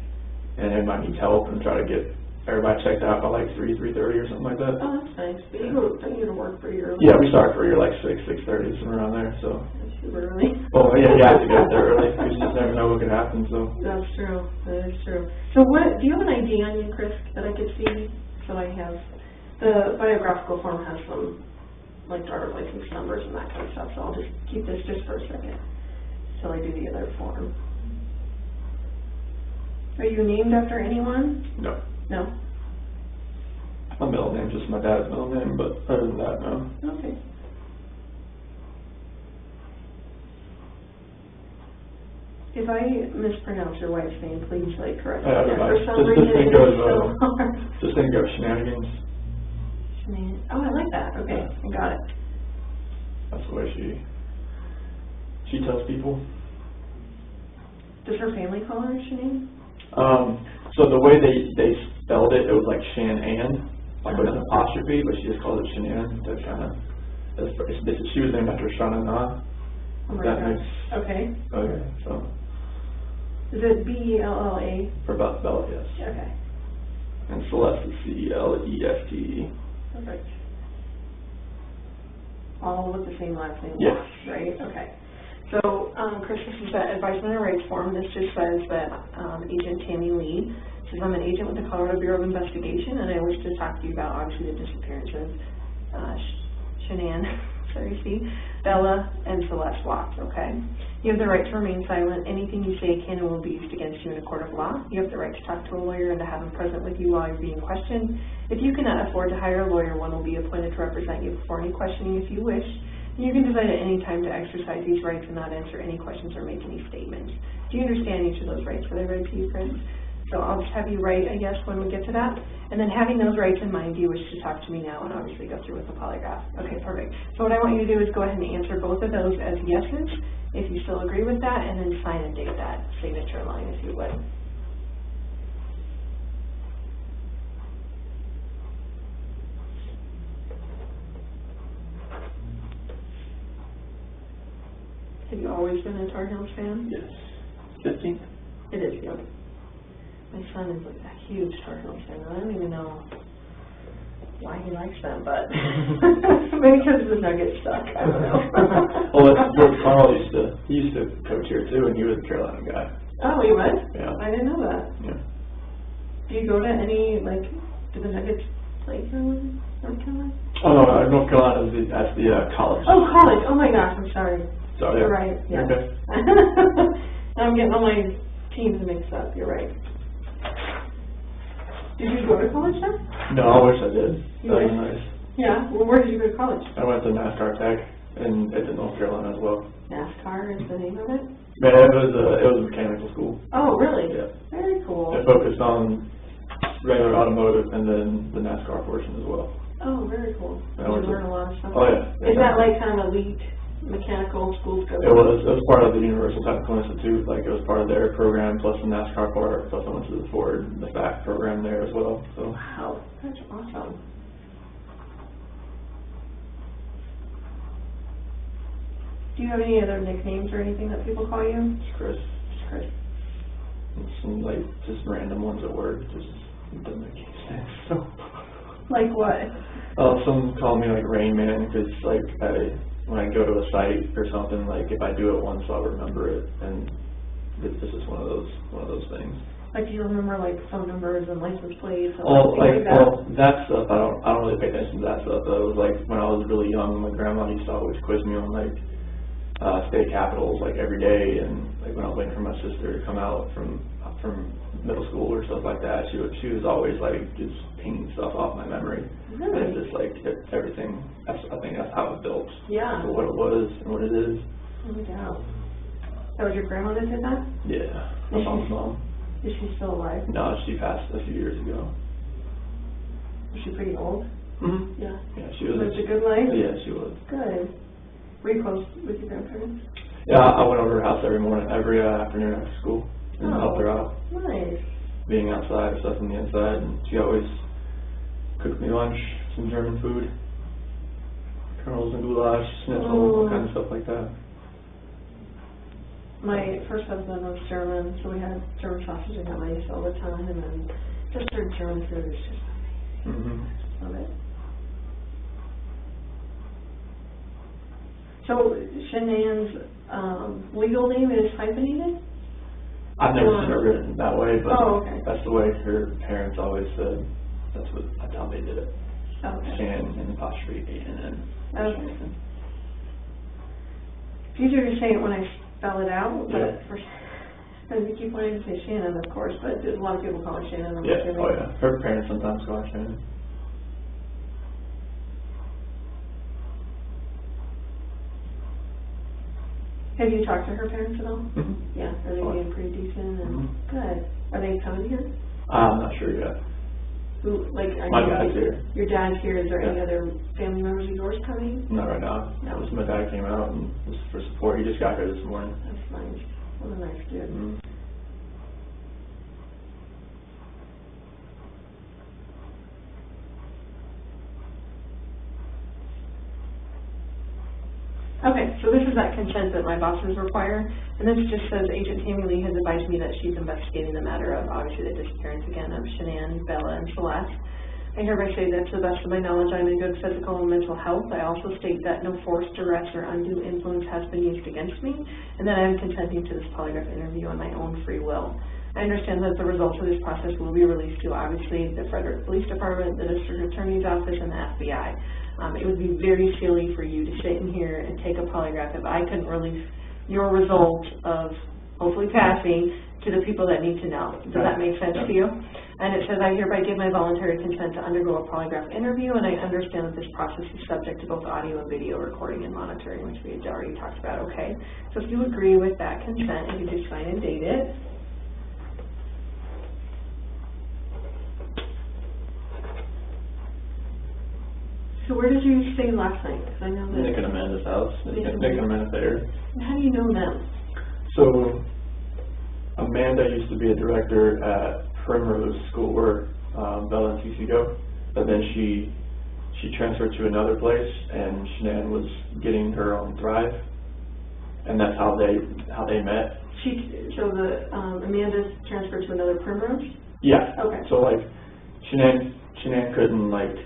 and everybody needs help, and try to get everybody checked out by like 3:30 or something like that. Oh, that's nice. But don't you go to work pretty early? Yeah, we start pretty like 6:30, somewhere around there. So. That's super early. Oh yeah, you have to get there early because you just never know what could happen. So. That's true. That is true. So do you have an ID on you, Chris, that I could see? So I have the biographical form has some like driver's license numbers and that kind of stuff. So I'll just keep this just for a second till I do the other form. Are you named after anyone? No. No? My middle name's just my dad's middle name, but other than that, no. Okay. If I mispronounce your wife's name, please correct me. For some reason, just think of shenanigans. Oh, I like that. Okay, I got it. That's the way she tells people. Does her family call her Shanann? So the way they spelled it, it was like Shan-Ann, like with an apostrophe, but she just called it Shanann. She was named after Shana. Oh my gosh. Okay. Okay, so. Is it B-E-L-L-A? For Bella, yes. Okay. And Celeste is C-E-L-E-S-T-E. Perfect. All with the same last name? Yes. Right? Okay. So, Chris, this is the advisement and rights form. This just says that Agent Tammy Lee says, I'm an agent with the Colorado Bureau of Investigation, and I wish to talk to you about, obviously, the disappearance of Shanann, Bella, and Celeste Watts, okay? You have the right to remain silent. Anything you say can and will be used against you in a court of law. You have the right to talk to a lawyer and to have him present with you while you're being questioned. If you cannot afford to hire a lawyer, one will be appointed to represent you before any questioning if you wish. And you can decide at any time to exercise these rights and not answer any questions or make any statements. Do you understand each of those rights? Were they read to you, Chris? So I'll just have you write, I guess, when we get to that. And then having those rights in mind, do you wish to talk to me now and obviously go through with the polygraph? Okay, perfect. So what I want you to do is go ahead and answer both of those as yeses, if you still agree with that, and then sign and date that signature line, if you would. Have you always been a Tar Heels fan? Yes. 15? It is, yeah. My son is like a huge Tar Heels fan. I don't even know why he likes them, but maybe because the nugget stuck. I don't know. Well, that's Carl used to coach here too, and he was a Carolina guy. Oh, he was? Yeah. I didn't know that. Yeah. Do you go to any, like, do the Nuggets play Carolina? North Carolina? Oh, no, North Carolina is that's the college. Oh, college. Oh my gosh, I'm sorry. Sorry. You're right. Yeah. Okay. I'm getting all my teams mixed up. You're right. Did you go to college then? No, I wish I did. You That was did? nice. Yeah. Well, where did you go to college? I went to NASCAR Tech and it's in North Carolina as well. NASCAR is the name of it? Man, it was a mechanical school. Oh, really? Yeah. Very cool. It focused on regular automotive and then the NASCAR portion as well. Oh, very cool. Did you learn a lot of stuff? Oh, yeah. Is that like kind of elite mechanical school scope? It was part of the Universal Technical Institute. Like, it was part of their program, plus the NASCAR part, plus I went to the Ford, the FAC program there as well. So. Wow, that's awesome. Do you have any other nicknames or anything that people call you? It's Chris. Just Chris. And some, like, just random ones at work. Just doesn't make any sense. So. Like what? Some call me like Rain Man because like when I go to a site or something, like if I do it once, I'll remember it, and this is one of those things. Like, do you remember like phone numbers and license plates? And that stuff I don't really pay attention to that stuff. Though. It was like when I was really young, my grandma used to always quiz me on like state capitals like every day, and like when I was waiting for my sister to come out from middle school or stuff like that, she was always like just pinging stuff off my memory. Really? And just like everything. I think that's how it built. Yeah. For what it was and what it is. No doubt. That was your grandma that did that? Yeah. My mom's mom. Is she still alive? No, she passed a few years ago. Was she pretty old? Mm-hmm. Yeah. Yeah, she was. Lived a good life? Yeah, she was. Good. Were you close with your grandparents? Yeah, I went over to her house every afternoon after school and helped her out. Nice. Being outside, stuff on the inside, and she always cooked me lunch, some German food, kernels and goulash, schnitzel, all kinds of stuff like that. My first husband was German, so we had German sausage and rice all the time, and then just their German food is just amazing. Love it. So Shanann's legal name is hyphenated? I've never seen it written that way, but that's the way her parents always said. That's how they did it. Okay. Shan and apostrophe A-N-N. Okay. It's easier to say it when I spell it out, but we keep wanting to say Shannon, of course, but a lot of people call it Shannon. Yeah, oh yeah. Her parents sometimes call her Shannon. Have you talked to her parents at all? Mm-hmm. Yeah, are they being pretty decent and good? Are they coming here? I'm not sure yet. Who, like, my dad's here. Your dad's here. Is there any other family members of yours coming? Not right now. No. Just my dad came out and was for support. He just got here this morning. That's nice. What a nice dude. Mm-hmm. Okay, so this is that consent that my bosses require, and this just says Agent Tammy Lee has advised me that she's investigating the matter of, obviously, the disappearance again of Shanann, Bella, and Celeste. I hereby say that to the best of my knowledge, I'm in good physical and mental health. I also state that no force, duress, or undue influence has been used against me, and that I am consenting to this polygraph interview on my own free will. I understand that the results of this process will be released to, obviously, the Frederick Police Department, the District Attorney's Office, and the FBI. It would be very silly for you to sit in here and take a polygraph if I couldn't release your result of hopefully passing to the people that need to know. Does that make sense to you? And it says, I hereby give my voluntary consent to undergo a polygraph interview, and I understand that this process is subject to both audio and video recording and monitoring, which we had already talked about, okay? So if you agree with that consent, you can just sign and date it. So where did you stay last night? Because I know that Nick and Amanda's house. Nick and Amanda there. How do you know them? So Amanda used to be a director at Primrose School where Bella and CC go, but then she transferred to another place, and Shanann was getting her on Thrive, and that's how they met. So Amanda transferred to another Primrose? Yeah. Okay. So like Shanann couldn't like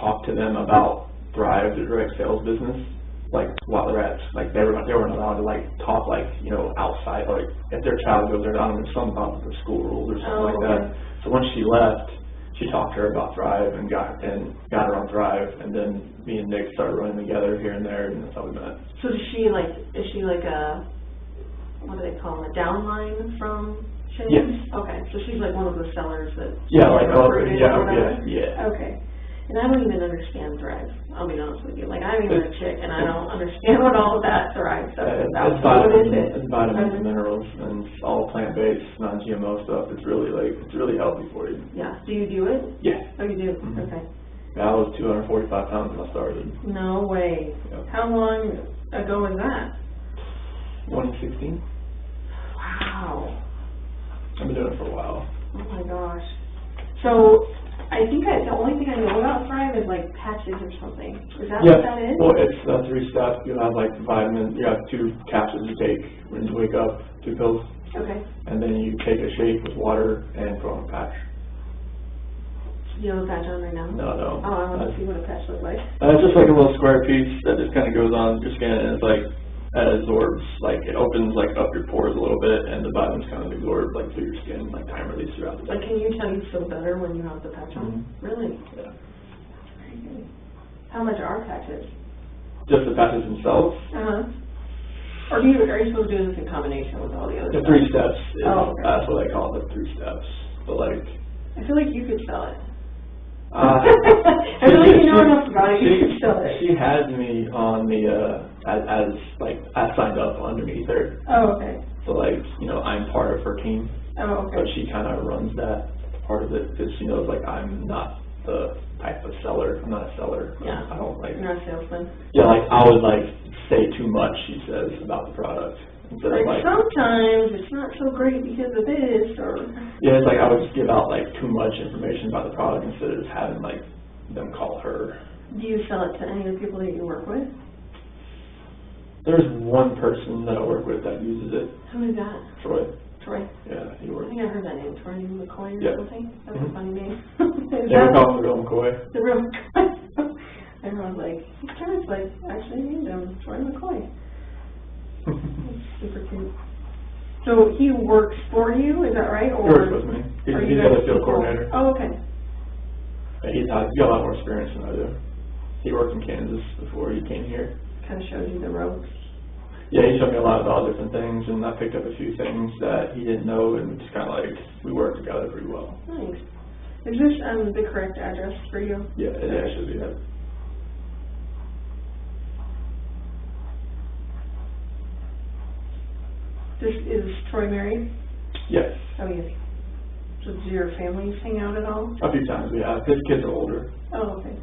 talk to them about Thrive, the direct sales business, like while they're at, like they weren't allowed to like talk like, you know, outside, like if their child goes there, I don't know, something about the school rules or something like that. So once she left, she talked to her about Thrive and got her on Thrive, and then me and Nick started running together here and there, and that's how we met. So is she like a, what do they call them, a downline from Shane? Yes. Okay, so she's like one of the sellers that recruited or whatever? Yeah. Okay. And I don't even understand Thrive, I'll be honest with you. Like, I'm even a chick, and I don't understand what all of that Thrive stuff is about. It's vitamins and minerals, and it's all plant-based, non-GMO stuff. It's really healthy for you. Yeah. Do you do it? Yeah. Oh, you do? Mm-hmm. Okay. Yeah, I was 245 pounds when I started. No way. Yep. How long ago was that? 2016. Wow. I've been doing it for a while. Oh my gosh. So, I think the only thing I know about Thrive is like patches or something. Is that what that is? Well, it's 3 steps. You have like vitamins. You have 2 capsules you take when you wake up, 2 pills. Okay. And then you take a shake with water and put on a patch. You have a patch on right now? No. Oh, I want to see what a patch looks like. It's just like a little square piece that just kind of goes on your skin, and it's like, it absorbs, like it opens like up your pores a little bit, and the vitamins kind of absorb like through your skin, like time release throughout the day. Like, can you tell you feel better when you have the patch on? Mm-hmm. Really? Yeah. Very good. How much are patches? Just the patches themselves? Or are you supposed to do this in combination with all the other The stuff? 3 steps. Okay. That's what I call it, the 3 steps. But like, I feel like you could sell it. I feel like you know enough about it. You could sell it. She has me on the as like I signed up underneath her. Oh, okay. So like, you know, I'm part of her team. Oh, okay. But she kind of runs that part of it because she knows like I'm not the type of seller. I'm not a seller. Yeah. I don't like. You're not a salesman. Yeah, like I would like say too much. She says about the product. Instead of, like, sometimes it's not so great because of this, or... Yeah, it's like I would just give out like too much information about the product instead of just having like them call her. Do you sell it to any of the people that you work with? There's one person that I work with that uses it. Who is that? Troy. Troy? Yeah, he I works. think I heard that name, Troy McCoy or something. That's a funny name. Yeah, we call him the real McCoy. The real McCoy. Everyone's like, his parents like actually named him Troy McCoy. Super cute. So he works for you, is that right? Or he works with me. He's the other field coordinator. Oh, okay. And he's got a lot more experience than I do. He worked in Kansas before he came here. Kind of shows you the ropes. Yeah, he showed me a lot about different things, and I picked up a few things that he didn't know, and just kind of like, we worked together pretty well. Thanks. Is this the correct address for you? Yeah, it actually is. Is Troy married? Yes. Oh, yes. So do your families hang out at all? A few times we have. His kids are older. Oh, okay.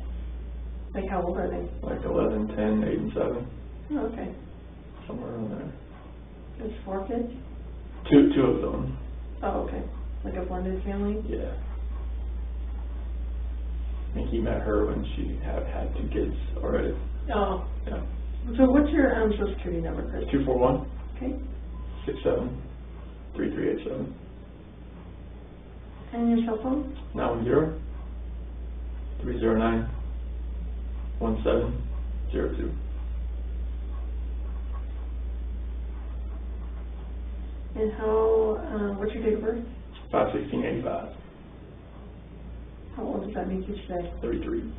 Like how old are they? Like 11, 10, 8, and 7. Oh, okay. Somewhere around there. There's 4 kids? Two of them. Oh, okay. Like a blended family? Yeah. I think he met her when she had 2 kids already. Oh. Yeah. So what's your Social Security number, Chris? 241. Okay. 67-3387. And your cell phone? 910-309-1702. And what's your date of birth? 5/16/85. How old does that make you today? 33. And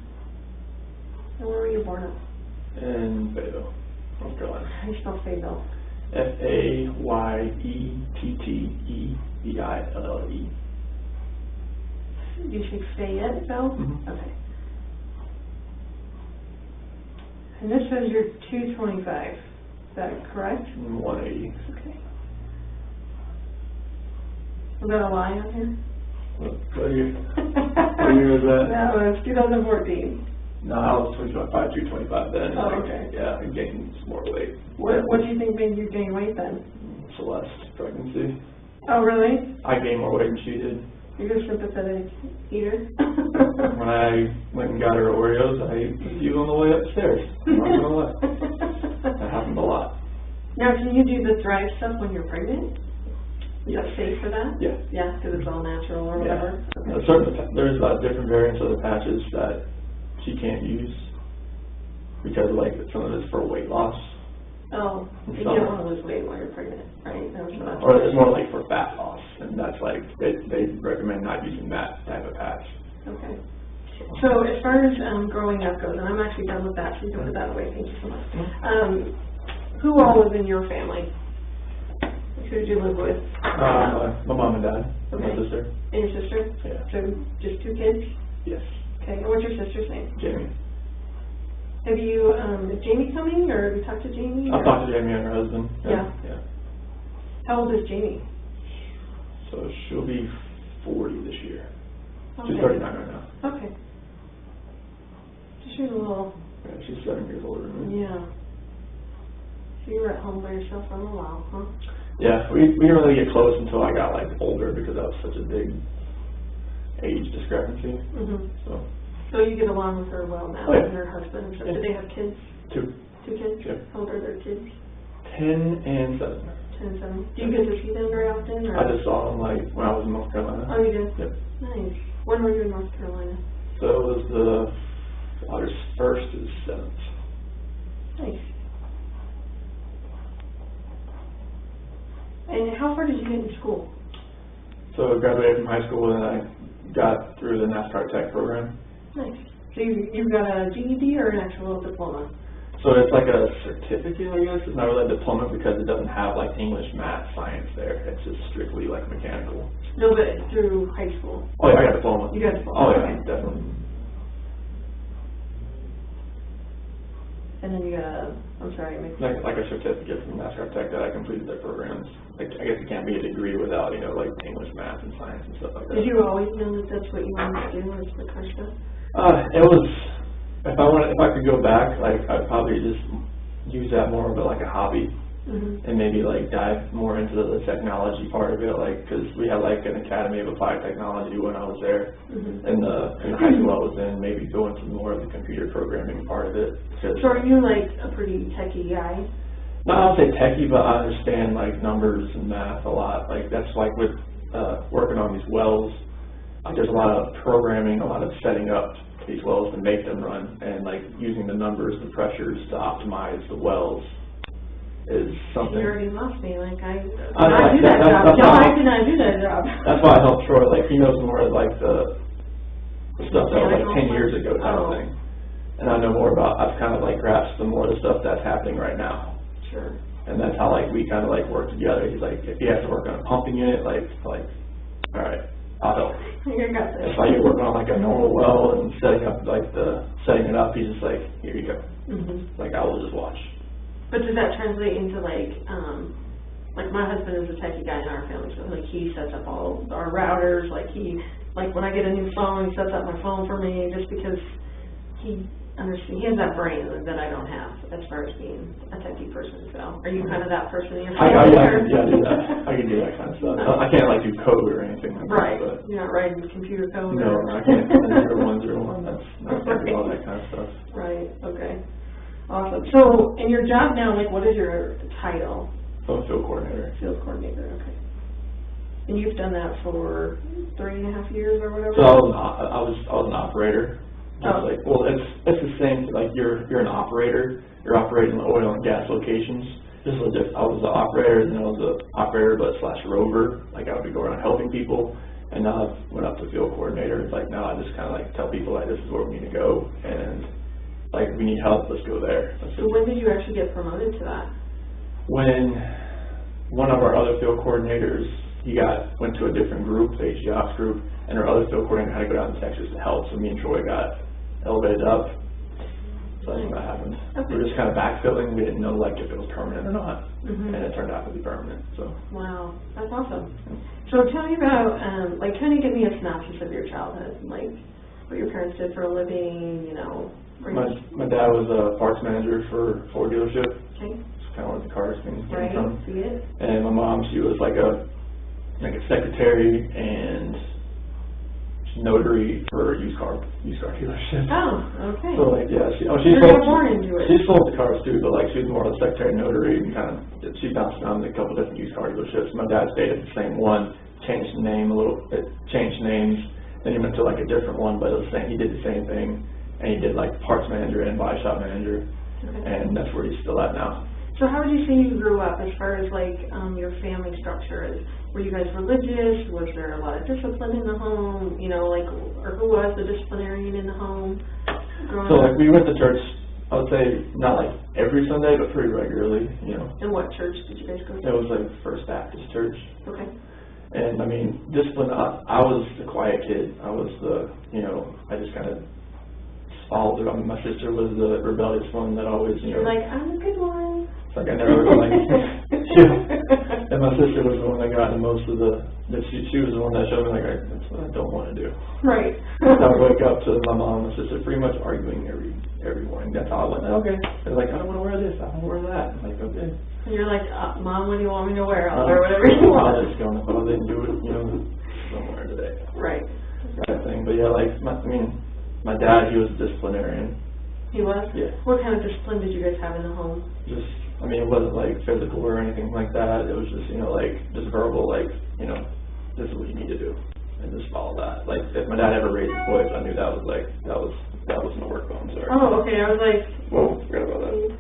where were you born at? In Fayetteville, North Carolina. How do you spell Fayetteville? FAYETTEVILLE. You say Fayetteville? Mm-hmm. Okay. And this says you're 225. Is that correct? 180. Okay. Was that a lie on here? What year? What year was that? That was 2014. No, I was 225 then. Oh, okay. Yeah, I gained some more weight. What do you think made you gain weight then? Celeste, pregnancy. Oh, really? I gained more weight than she did. You're a sympathetic eater? When I went and got her Oreos, I ate a few on the way upstairs. I'm not gonna lie. That happened a lot. Now, can you do the Thrive stuff when you're pregnant? Is that safe for that? Yeah. Yeah, because it's all natural or whatever? Yeah. There's different variants of the patches that she she can't use because like some of it's for weight loss. Oh, you don't want to lose weight while you're pregnant, right? Or it's more like for fat loss, and that's like they recommend not using that type of patch. Okay. So as far as growing up goes, and I'm actually done with that, so you can put that away. Thank you so much. Who all was in your family? Who did you live with? My mom and dad, okay. My sister. And your sister? Yeah. So just 2 kids? Yes. Okay. And what's your sister's name? Jamie. Have you, is Jamie coming, or have you talked to Jamie? I've talked to Jamie and her husband. Yeah. Yeah. How old is Jamie? So she'll be 40 this year. Okay. She's 39 right now. Okay. She's a little... Yeah, she's 7 years older than me. Yeah. So you were at home by yourself for a little while, huh? Yeah, we didn't really get close until I got like older because that was such a big age discrepancy. So you get along with her well now, and her husband and stuff. Yeah. Do they have kids? 2. 2 kids? Yeah. How old are their kids? 10 and 7. 10 and 7. Do you get to see them very often? Or? I just saw them like when I was in North Carolina. Oh, you did? Yep. Nice. When were you in North Carolina? So it was the August 1st to the 7th. Nice. And how far did you get in school? So I graduated from high school and I got through the NASCAR Tech program. Nice. So you got a GED or an actual diploma? So it's like a certificate, I guess. It's not really a diploma because it doesn't have like English, math, science there. It's just strictly like mechanical. No, but through high school. Oh yeah, I got a diploma. You got a diploma? Oh yeah, okay. definitely. And then you got a, I'm sorry, like a certificate from NASCAR Tech that I completed their programs. Like, I guess it can't be a degree without, you know, like English, math, and science and stuff like that. Did you always know that that's what you wanted to do, was the car stuff? It was, if I could go back, like, I'd probably just use that more of like a hobby. And maybe like dive more into the technology part of it, like, because we had like an Academy of Applied Technology when I was there, in the high school I was in, maybe go into more of the computer programming part of it. So are you like a pretty techie guy? No, I don't say techie, but I understand like numbers and math a lot. Like that's like with working on these wells, there's a lot of programming, a lot of setting up these wells to make them run, and like using the numbers, the pressures to optimize the wells. Is something. You already lost me. Like I do that job. No, I did not do that job. That's why I helped Troy. Like he knows more of like the stuff that was like 10 years ago type of thing, and I know more about. I've kind of like grasped some more of the stuff that's happening right now. Sure. And that's how like we kind of like work together. He's like, if he has to work on a pumping unit, like all right, I'll help. You got this. If I get working on like a normal well and setting up like setting it up, he's just like, here you go. Like I will just watch. But does that translate into like my husband is a techie guy in our family, so like he sets up all our routers, like when I get a new phone, he sets up my phone for me just because he has that brain that I don't have as far as being a techie person. So are you kind of that person in your family? I can do that. I can do that kind of stuff. I can't like do code or anything like right. that. But you're not writing computer code? No, I can't. 0101, that's not right. All that kind of stuff. Right, okay. Awesome. So, in your job now, like, what is your title? So I'm field coordinator. Field coordinator, okay. And you've done that for 3.5 years or whatever? So I was an operator. Like, well, it's the same. Like you're an operator. You're operating the oil and gas locations. This was just I was an operator, and then I was an operator but / rover. Like I would be going around helping people. And now I've went up to field coordinator. It's like now I just kind of like tell people like this is where we need to go and. Like, we need help, let's go there. So when did you actually get promoted to that? When one of our other field coordinators, he went to a different group, the 𝐬𝐢𝐬𝐻 group, and our other field coordinator had to go down to Texas to help, so me and Troy got elevated up. So that's what happened. Okay. We were just kind of backfilling. We didn't know, like, if it was permanent or not. And it turned out to be permanent, so. Wow, that's awesome. So tell me about, like, kind of give me a synopsis of your childhood, like, what your parents did for a living, you know. My dad was a parts manager for a Ford dealership. Okay. It's kind of where the cars came from. See it. And my mom, she was like a secretary and notary for used car dealership. Oh, okay. So like yeah, she born into it. She sold the cars too, but like she was more of a secretary and notary and kind of she bounced around a couple different used car dealerships. My dad stayed at the same one, changed the name a little, changed names. Then he went to like a different one, but it was the same. He did the same thing. and he did like parts manager and body shop manager, and that's where he's still at now. So how would you say you grew up as far as like your family structure? Were you guys religious? Was there a lot of discipline in the home? You know, like, or who was the disciplinarian in the home? So like we went to church, I would say not like every Sunday, but pretty regularly, you know. And what church did you guys go to? It was like First Baptist Church. Okay. And I mean, discipline, I was the quiet kid. I was the, you know, I just kind of followed it. I mean, my sister was the rebellious one that always, you know. You're like, I'm a good one. It's like I never, like, yeah. And my sister was the one that got the most of the, she was the one that showed me, like, that's what I don't want to do. Right. I would wake up to my mom and my sister pretty much arguing every morning. That's how I went, okay. They're like, I don't want to wear this, I don't want to wear that. I'm like, okay. And you're like, Mom, what do you want me to wear? I'll wear whatever you want. I'll just go, if I didn't do it, you know, don't wear it today. Right. Kind of thing. But yeah, like, my dad, he was a disciplinarian. He was? Yeah. What kind of discipline did you guys have in the home? Just, I mean, it wasn't like physical or anything like that. It was just, you know, like, just verbal, like, you know, this is what you need to do. And just follow that. Like, if my dad ever raised his voice, I knew that was like, that was my work phone, sorry. Oh, okay, I was like, whoa, forgot about that.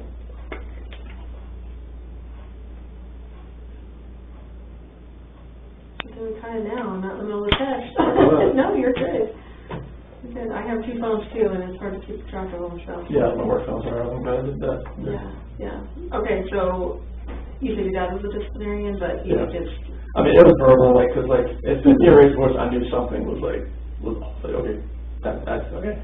doing kind of now, I'm not in the middle of the test. No, you're good. You're good. I have 2 phones too, and it's hard to keep track of them, so. Yeah, my work phone, sorry, I'm glad I did that. Yeah. Okay, so you said your dad was a disciplinarian, but you just. I mean, it was verbal, like, cause like, if he raised voice, I knew something was like, okay, that's okay.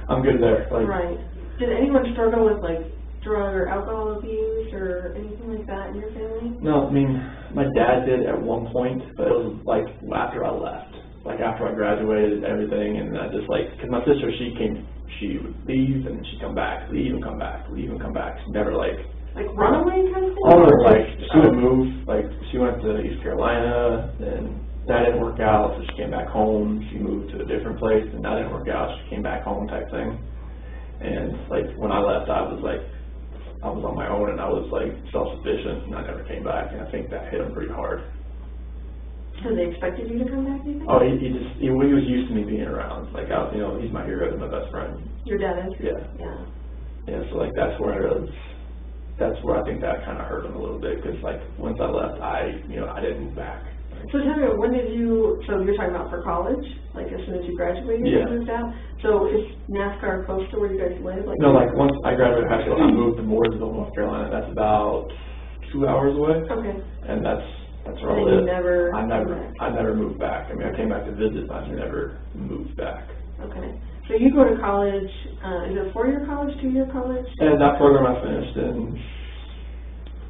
I'm good there. Like, right. Did anyone struggle with like drug or alcohol abuse or anything like that in your family? No, I mean, my dad did at one point, but it was like after I left. Like after I graduated and everything, and I just like, cause my sister, she would leave and she'd come back, leave and come back, leave and come back. She never like runaway kind of thing? Oh, like she would move, like she went to East Carolina, then that didn't work out, so she came back home. She moved to a different place, and that didn't work out. She came back home type thing. And like when I left, I was on my own, and I was like self-sufficient, and I never came back, and I think that hit him pretty hard. So they expected you to come back, do you think? Oh, he was used to me being around. Like, you know, he's my hero, he's my best friend. Your dad is? Yeah, so like that's where I think that kind of hurt him a little bit, because like once I left, I didn't move back. So tell me, when did you, so you're talking about for college, like as soon as you graduated, you moved out? So is NASCAR close to where you guys live? Like, no, like once I graduated high school, I moved to Mooresville, North Carolina. That's about 2 hours away. Okay. And that's where I live. I never moved back. I mean, I came back to visit, but I never moved back. Okay. So you go to college, is it a 4-year college, 2-year college? And that program I finished in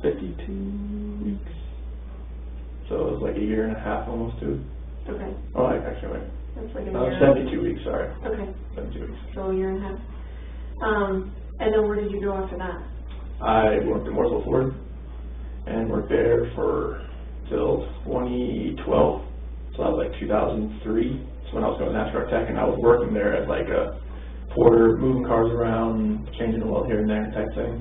52 weeks. So it was like 1.5 years, almost 2. Okay. Oh, actually, wait. That's like a year. 72 weeks, sorry. Okay. 72 weeks. So 1.5 years. And then where did you go after that? I worked at Mooresville Ford and worked there till 2012. So that was like 2003. That's when I was going to NASCAR Tech, and I was working there as like a porter, moving cars around, changing the oil here and there type thing.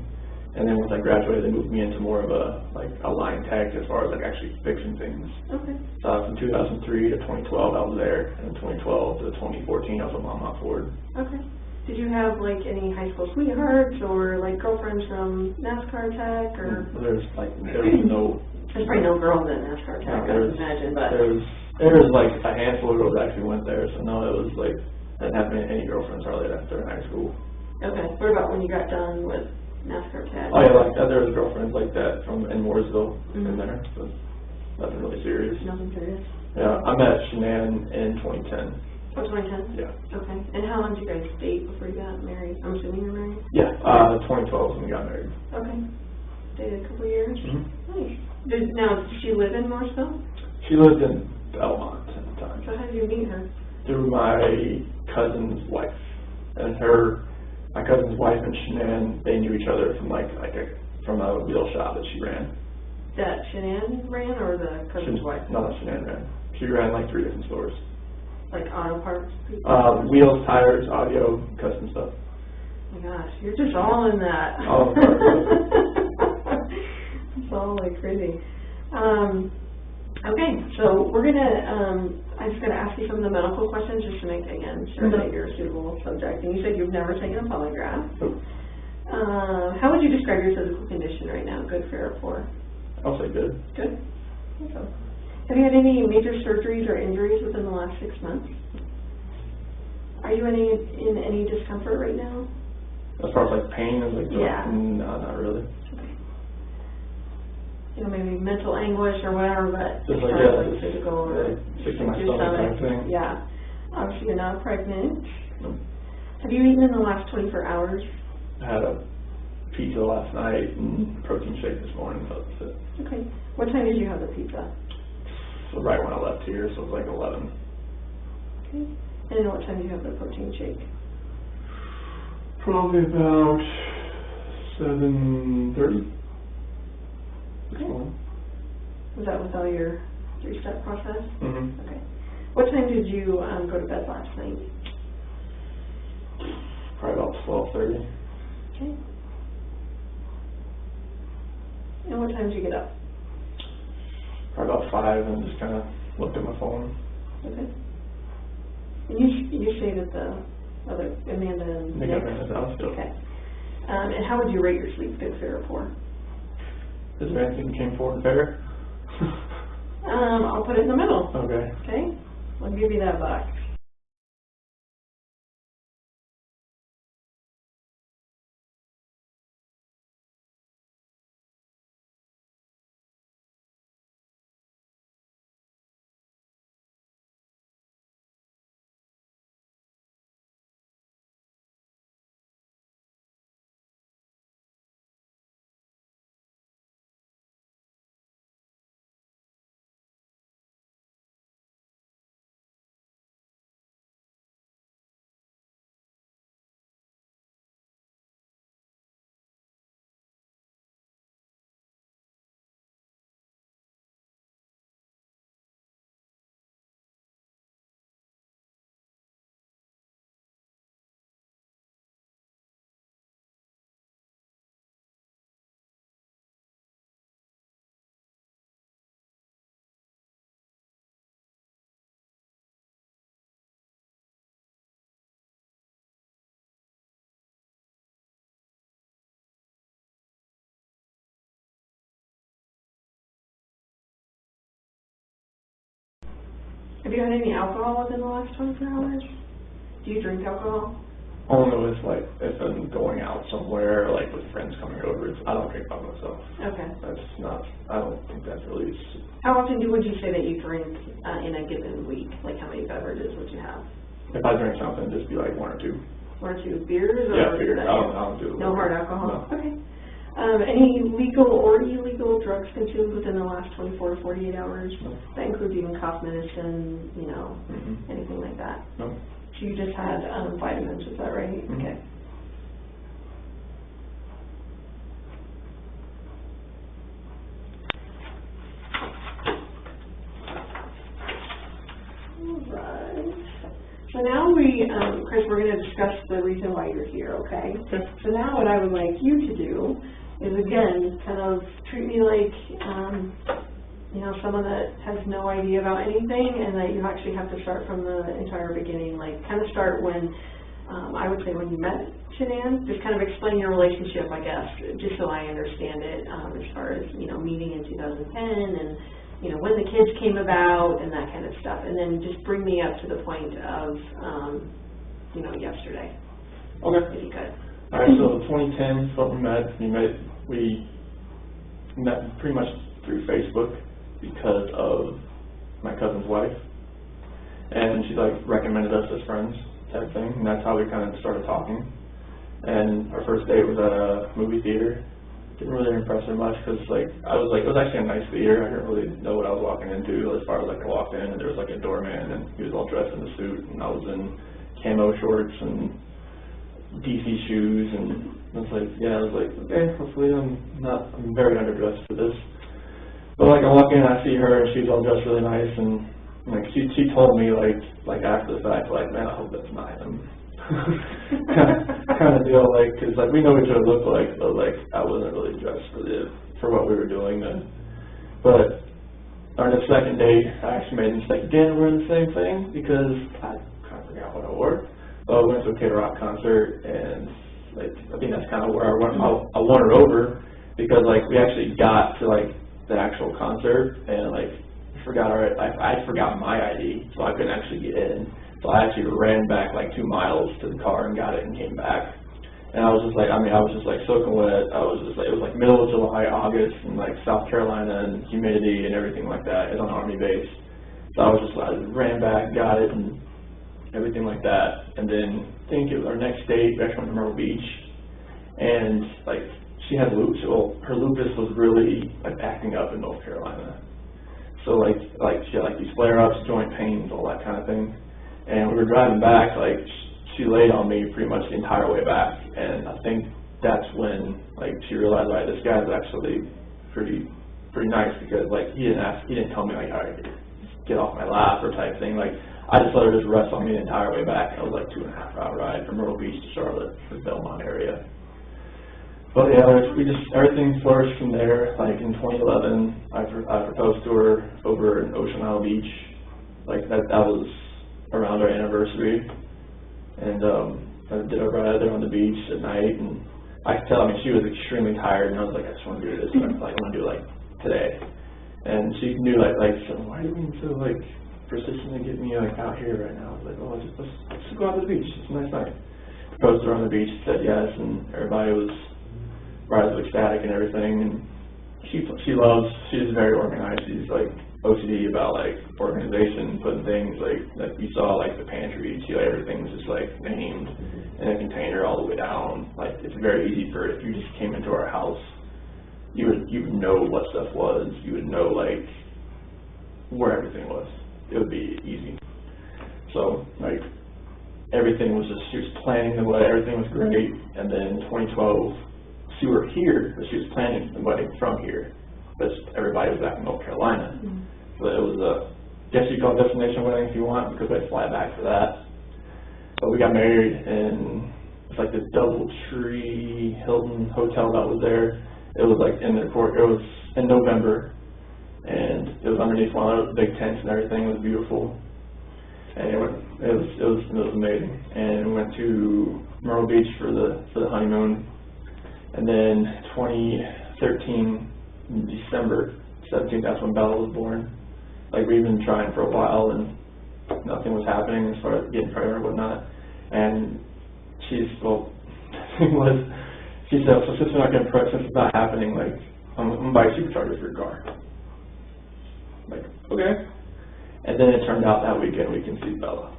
And then once I graduated, they moved me into more of a line tech as far as like actually fixing things. Okay. So from 2003 to 2012, I was there, and 2012 to 2014, I was on Mount Ford. Okay. Did you have like any high school sweethearts or like girlfriends from NASCAR Tech or? There's no. There's probably no girls in NASCAR Tech, I would imagine, but. There was like a handful of girls that actually went there, so no, it was like I didn't have any girlfriends hardly after high school. Okay. What about when you got done with NASCAR Tech? Oh yeah, like there was girlfriends like that in Mooresville in there, so nothing really serious. Nothing serious. Yeah, I met Shanann in 2010. Oh, 2010? Yeah. Okay. And how long did you guys date before you got married? I'm assuming you were married? Yeah, 2012 is when we got married. Okay. Dated a couple years? Mm-hmm. Nice. Did she live in Mooresville? She lived in Belmont at the time. So how did you meet her? Through my cousin's wife. And my cousin's wife and Shanann, they knew each other from from a wheel shop that she ran. That Shanann ran, or the cousin's wife? No, that Shanann ran. She ran like 3 different stores. Like auto parts? Wheels, tires, audio, custom stuff. Oh my gosh, you're just all in that. All in It's all like crazy. Okay, so we're gonna, I'm just gonna ask you some of the medical questions just to make, again, sure that you're a suitable subject. And you said you've never taken a polygraph. How would you describe your physical condition right now? Good, fair, or poor? I'll say good. Good. Okay. Have you had any major surgeries or injuries within the last 6 months? Are you in any discomfort right now? As far as like pain and like yeah. No, not really. Okay. You know, maybe mental anguish or whatever, but just as like, far as like physical or sick to my stomach kind of thing. Yeah. Obviously you're not pregnant. No. Have you eaten in the last 24 hours? I had a pizza last night and protein shake this morning, so that's it. Okay. What time did you have the pizza? So right when I left here, so it was like 11. Okay. And what time did you have the protein shake? Probably about 7:30. Okay. Was that with all your 3-step process? Mm-hmm. Okay. What time did you go to bed last night? Probably about 12:30. Okay. And what time did you get up? Probably about 5 and just kind of looked at my phone. Okay. And you say that the other Amanda and Nick? Amanda's house. Okay. And how would you rate your sleep? Good, fair, or poor? Is there anything that came forward fair? I'll put it in the middle. Okay. Okay. I'll give you that box. Have you had any alcohol within the last 24 hours? Do you drink alcohol? Only with like if I'm going out somewhere, like with friends coming over. I don't drink by myself. Okay. That's not. I don't think that's really. How often would you say that you drink in a given week? Like how many beverages would you have? If I drink something, just be like 1 or 2. 1 or 2 beers? Or yeah, beers. I don't do. No hard alcohol. No. Okay. Any legal or illegal drugs consumed within the last 24 to 48 hours? No. That includes even cough medicine, you know, anything like that? No. So you just had vitamins, is that right? Okay. Alright. So now Chris, we're going to discuss the reason why you're here, okay? So now what I would like you to do is, again, kind of treat me like, you know, someone that has no idea about anything, and that you actually have to start from the entire beginning, like kind of start when, I would say when you met Shanann, just kind of explain your relationship, I guess, just so I understand it, as far as, you know, meeting in 2010 and, you know, when the kids came about and that kind of stuff, and then just bring me up to the point of, you know, yesterday. Okay. If you could. All right, so 2010 is when we met pretty much through Facebook because of my cousin's wife, and she like recommended us as friends type thing, and that's how we kind of started talking. And our first date was at a movie theater. Didn't really impress her much because it was actually a nice theater. I didn't really know what I was walking into as far as like I walked in, and there was like a doorman, and he was all dressed in a suit, and I was in camo shorts and DC shoes, and I was like, yeah, I was like, okay, hopefully I'm very underdressed for this. But like I walk in, I see her, and she's all dressed really nice, and like she told me like after the fact, like, man, I hope that's not him. kind of deal, like, because like we know what each other look like, but like I wasn't really dressed for what we were doing then. But on the second day, I actually made a mistake again wearing the same thing because I kind of forgot what I wore. So I went to a K-Rock concert, and like I think that's kind of where I won her over, because like we actually got to like the actual concert, and like I forgot my ID, so I couldn't actually get in. So I actually ran back like 2 miles to the car and got it and came back. And I was just like, I was just like soaking wet. I was just like, it was like middle of July, August, in like South Carolina, and humidity and everything like that. It's on Army base. So I ran back, got it, and everything like that. And then I think it was our next date, we actually went to Myrtle Beach, and like she had lupus. Well, her lupus was really like acting up in North Carolina. So like she had like these flare-ups, joint pains, all that kind of thing. And we were driving back, like she laid on me pretty much the entire way back. And I think that's when like she realized, like, this guy's actually pretty nice, because like he didn't tell me like, all right, get off my lap or type thing. Like I just let her just rest on me the entire way back. It was like 2.5-hour ride from Myrtle Beach to Charlotte, the Belmont area. But yeah, everything flourished from there. Like in 2011, I proposed to her over in Ocean Isle Beach. Like that was around our anniversary, and I did it right out there on the beach at night. And I could tell, she was extremely tired, and I was like, I just want to do this. I want to do it like today. And she knew like so why are you being so like persistent to get me like out here right now? I was like, oh, let's go out to the beach. It's a nice night. Proposed to her on the beach, said yes, and everybody was ecstatic and everything. And she's very organized. She's like OCD about like organization, putting things like you saw like the pantry. Everything's just like named in a container all the way down. Like it's very easy for, if you just came into our house, you would know what stuff was. You would know like where everything was. It would be easy. So like everything was just, she was planning the wedding. Everything was great. And then 2012. We were here, but she was planning the wedding from here. But everybody was back in North Carolina. So it was a, guess you call it destination wedding if you want, because they fly back for that. But we got married in, it's like this DoubleTree Hilton hotel that was there. It was like in the court, it was in November, and it was underneath one of those big tents and everything. It was beautiful. And it was amazing. And we went to Myrtle Beach for the honeymoon. And then 2013, December 17th, that's when Bella was born. Like we've been trying for a while, and nothing was happening as far as getting pregnant or whatnot. And she said, so since we're not getting pregnant, since it's not happening, like I'm gonna buy a supercharger for your car. Like, okay. And then it turned out that weekend we conceived Bella.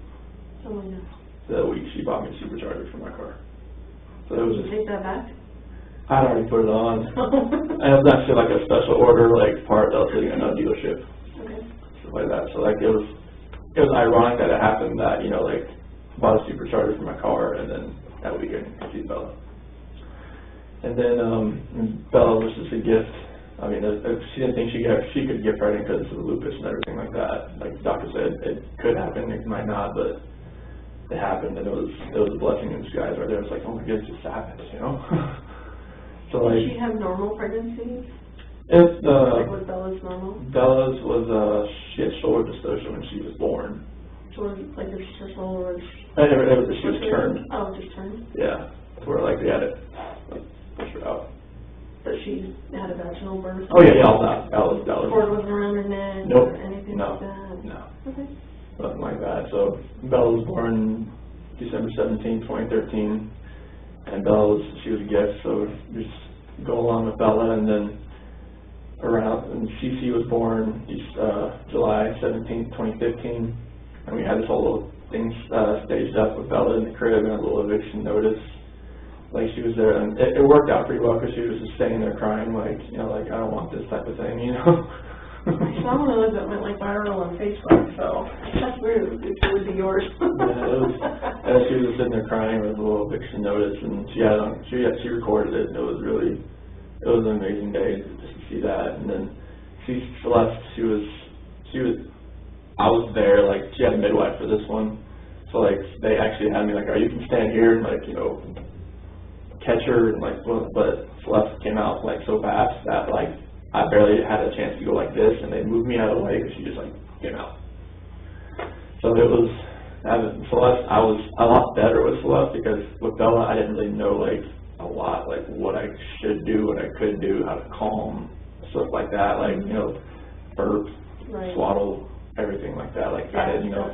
Oh my God. The week she bought me a supercharger for my car. So it was Did you take that back? I'd already put it on. And it was actually like a special order, like part that was sitting in a dealership. Okay. Stuff like that. So like it was ironic that it happened that, like bought a supercharger for my car, and then that weekend see Bella. And then Bella was just a gift. She didn't think she could get pregnant because of the lupus and everything like that. Like the doctor said, it could happen, it might not, but it happened, and it was a blessing in disguise right there. It was like, oh my goodness, it just happened, So like, did she have normal pregnancies? Was Bella's normal? Bella's was she had shoulder dystocia when she was born. So was like her shoulder was? She was turned. Oh, just turned. Yeah, where like they had it pushed her out. But she had a vaginal birth. Oh yeah, all that. That was. Cord wasn't around her neck. Nope. Or anything like that. No. Okay. Nothing like that. So Bella was born December 17, 2013. And she was a gift, so we just go along with Bella, and then and CC was born July 17, 2015, and we had this whole little thing staged up with Bella in the crib and a little eviction notice. Like she was there, and it worked out pretty well, because she was just staying there crying, like, like I don't want this type of thing, So I'm one of those that went like viral on Facebook, so that's weird. It would be yours. Yeah, she was sitting there crying with a little eviction notice, and she recorded it, and it was an amazing day just to see that. And then Celeste, I was there, like she had a midwife for this one, so like they actually had me like, you can stand here and like catch her, and like, but Celeste came out like so fast that like I barely had a chance to go like this, and they moved me out of the way, because she just like came out. So it was, Celeste, I was a lot better with Celeste, because with Bella, I didn't really know like a lot, like what I should do, what I could do, how to calm, stuff like that, like, you know, burp, swaddle, everything like that. Like, I didn't, you know,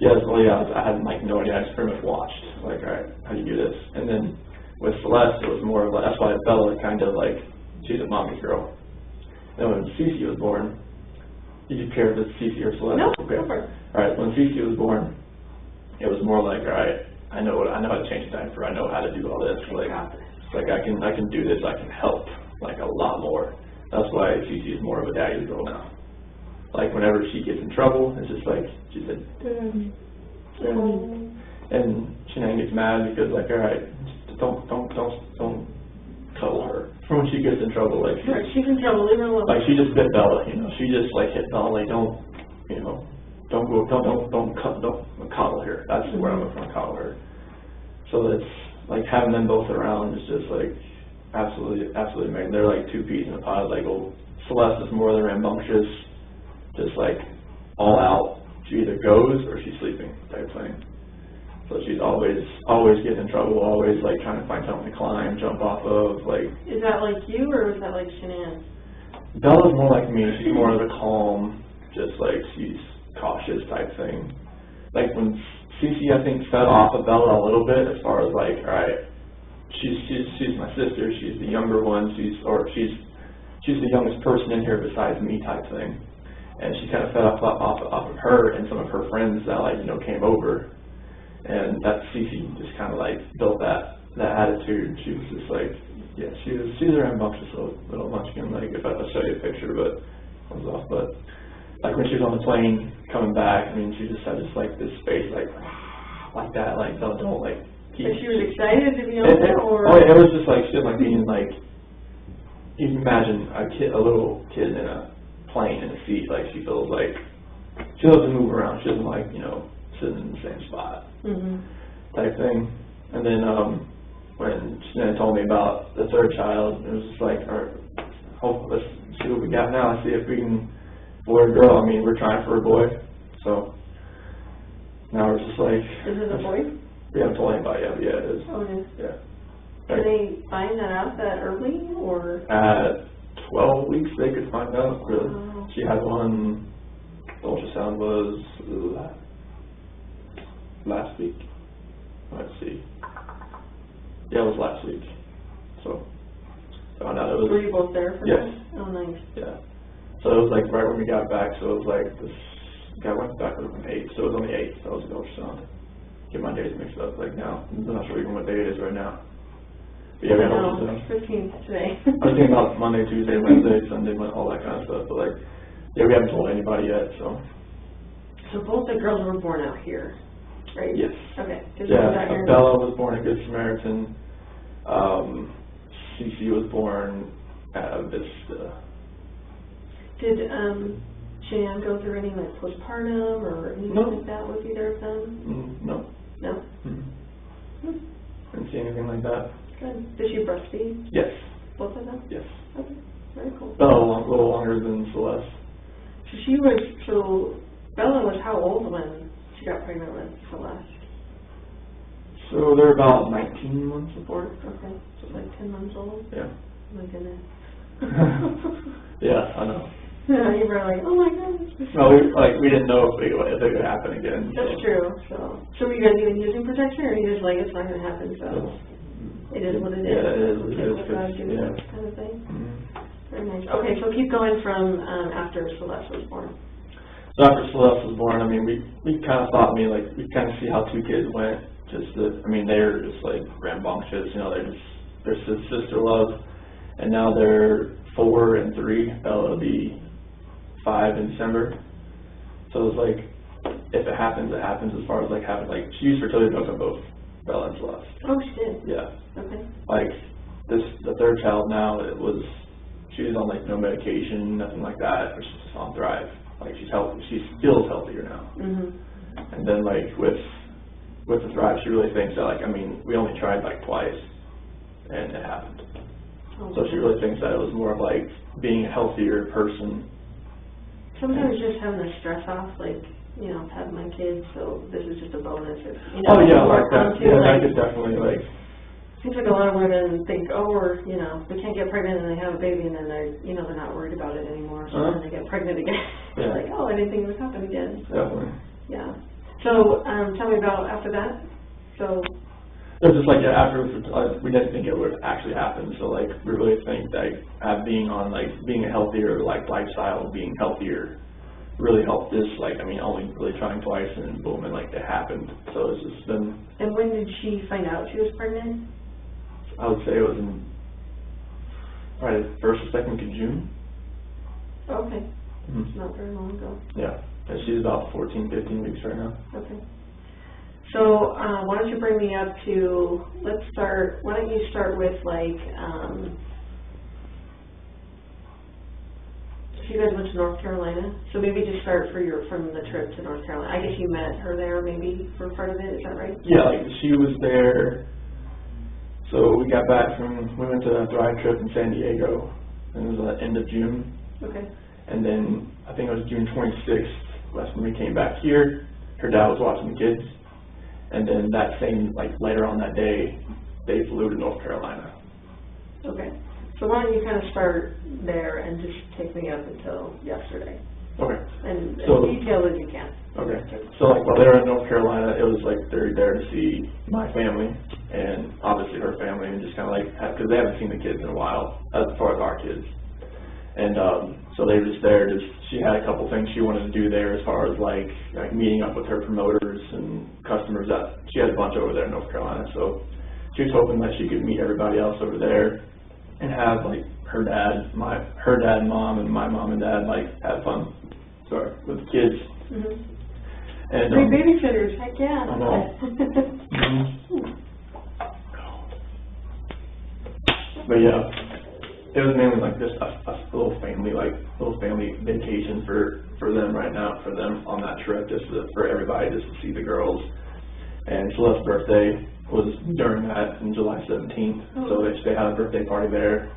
I had like no idea. I just pretty much watched, like, all right, how do you do this? And then with Celeste, it was more of like, that's why Bella kind of like, she's a mommy's girl. And when 𝐶𝐶 was born, did you care if it's 𝐶𝐶 or Celeste? No, okay. Go for it. All right, when 𝐶𝐶 was born, it was more like, all right, I know how to change a diaper. I know how to do all this. Like I can do this. I can help like a lot more. That's why 𝐶𝐶 is more of a daddy's girl now. Like whenever she gets in trouble, it's just like she said, Daddy. And Shanann gets mad because like, all right, don't cuddle her. When she gets in trouble, like she's in trouble, leave her alone. Like she just bit Bella, you know. She just like hit Bella, like don't coddle her. That's where I'm from, coddle her. So it's like having them both around is just like absolutely amazing. They're like two peas in a pod. Like Celeste is more the rambunctious, just like all out. She either goes or she's sleeping type thing. So she's always getting in trouble, always like trying to find something to climb, jump off of. Like, is that like you or is that like Shanann? Bella's more like me. She's more of the calm, just like she's cautious type thing. Like when 𝐶𝐶 I think fed off of Bella a little bit as far as like, all right, she's my sister. She's the younger one. She's the youngest person in here besides me type thing. And she kind of fed off of her and some of her friends that like came over. And that 𝐶𝐶 just kind of like built that attitude. She was just like, yeah, she's a rambunctious little munchkin. Like if I'll show you a picture, but it was off. But like when she was on the plane coming back, I mean, she just had just like this face like that, like don't like. She was excited to be on there, or? Oh, it was just like she was like being like. You can imagine a little kid in a plane in a seat. Like she feels like she loves to move around. She doesn't like sitting in the same spot. Type thing. And then when Shanann told me about the third child, it was just like, all right, let's see what we got now. See if we can, boy or girl. I mean, we're trying for a boy. So now we're just like. Is it a boy? We haven't told anybody yet, but yeah, it is. Oh, it is? Yeah. Can they find that out that early, or? At 12 weeks, they could find out. Really. Oh. She had one. The ultrasound was last week. Let's see. Yeah, it was last week. So found out it was. Were you both there for yes. that? Oh, nice. Yeah. So it was like right when we got back. So it was like this guy went back on the 8th. So it was on the 8th. That was the ultrasound. Get my days mixed up. Like now, I'm not sure even what day it is right now. But yeah, we had ultrasound. 15th today. I was thinking about Monday, Tuesday, Wednesday, Sunday, all that kind of stuff. But like, yeah, we haven't told anybody yet. So both the girls were born out here. Right? Yes. Okay. Yeah, Bella was born at Good Samaritan. 𝐶𝐶 was born at Vista. Did Shanann go through any like postpartum or anything like that with either of them? No. No? Didn't see anything like that. Good. Did she breastfeed? Yes. Both of them? Yes. Okay. Very cool. Bella a little longer than Celeste. So Bella was how old when she got pregnant with Celeste? So they're about 19 months apart. Okay, so like 10 months old? Yeah. Oh my goodness. Yeah, I know. Yeah, you were like, oh my goodness. No, we didn't know if it would happen again. That's true. So were you guys even using protection, or are you just like, it's not going to happen, so it is what it is? Yeah, it is what it is. Kind of thing. Very nice. Okay, so keep going from after Celeste was born. So after Celeste was born, I mean, we kind of thought, we kind of see how two kids went. Just that, I mean, they're just like rambunctious, they're sister love, and now they're 4 and 3. Bella will be 5 in December. So it's like, if it happens, it happens. As far as like having she used fertility drugs on both Bella and Celeste. Oh, she did. Yeah. Okay. Like the third child now, she was on no medication, nothing like that, but she's just on Thrive. Like she's healthy. She feels healthier now. And then with the Thrive, she really thinks that we only tried twice, and it happened. So she really thinks that it was more of being a healthier person sometimes just having the stress off, like, you know, I've had my kids, so this is just a bonus. If, you know, Oh yeah, like that. Too, Yeah, like, that could definitely like. Seems like a lot of women think, oh, we're, you know, we can't get pregnant and they have a baby and then they're, you know, they're not worried about it anymore. So then they get pregnant again. They're like, oh, I didn't think it would happen again. So, Definitely. yeah. So, tell me about after that. So. It was just like, yeah, after we didn't think it would actually happen. So like, we really think that being on like being a healthier like lifestyle, being healthier, really helped this. Like, I mean, only really trying twice and then boom, and like it happened. So it's just been. And when did she find out she was pregnant? I would say it was in probably the 1st or 2nd of June. Okay. Not very long ago. Yeah. And she's about 14, 15 weeks right now. Okay. So why don't you bring me up to, let's start, why don't you start with like, so you guys went to North Carolina, so maybe just start from the trip to North Carolina. I guess you met her there maybe for part of it, is that right? Yeah, like she was there. So we got back we went to a Thrive trip in San Diego, and it was at the end of June. Okay. And then I think it was June 26th, that's when we came back here. Her dad was watching the kids. And then that same, like later on that day, they flew to North Carolina. Okay. So why don't you kind of start there and just take me up until yesterday. Okay. And so, as detailed as you can. Okay. So like while they were in North Carolina, it was like they're there to see my family and obviously her family, and just kind of like, because they haven't seen the kids in a while, as far as our kids. And so they were just there, she had a couple things she wanted to do there as far as like meeting up with her promoters and customers. That she had a bunch over there in North Carolina, so she was hoping that she could meet everybody else over there and have like her dad and mom and my mom and dad like have fun, with the kids. And great babysitters, heck yeah. I know. But yeah, it was mainly like just a little family vacation for them right now, for them on that trip, for everybody just to see the girls. And Celeste's birthday was during that, on July 17th. So they had a birthday party there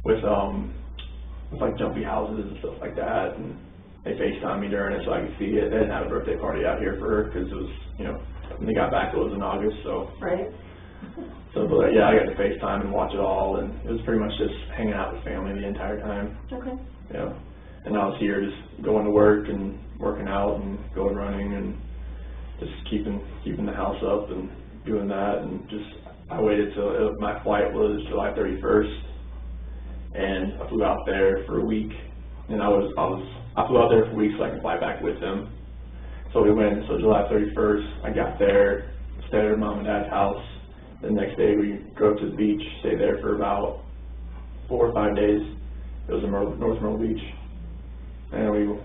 with like jumpy houses and stuff like that, and they FaceTimed me during it so I could see it. They didn't have a birthday party out here for her because it was, you know, when they got back it was in August, so. Right. So, but yeah, I got to FaceTime and watch it all, and it was pretty much just hanging out with family the entire time. Okay. Yeah. And I was here just going to work and working out and going running and just keeping the house up and doing that, and just, I waited till my flight was July 31st, and I flew out there for a week, and I flew out there for a week so I could fly back with them. So we went, so July 31st, I got there, stayed at her mom and dad's house. The next day we drove to the beach, stayed there for about 4 or 5 days. It was in North Myrtle Beach. And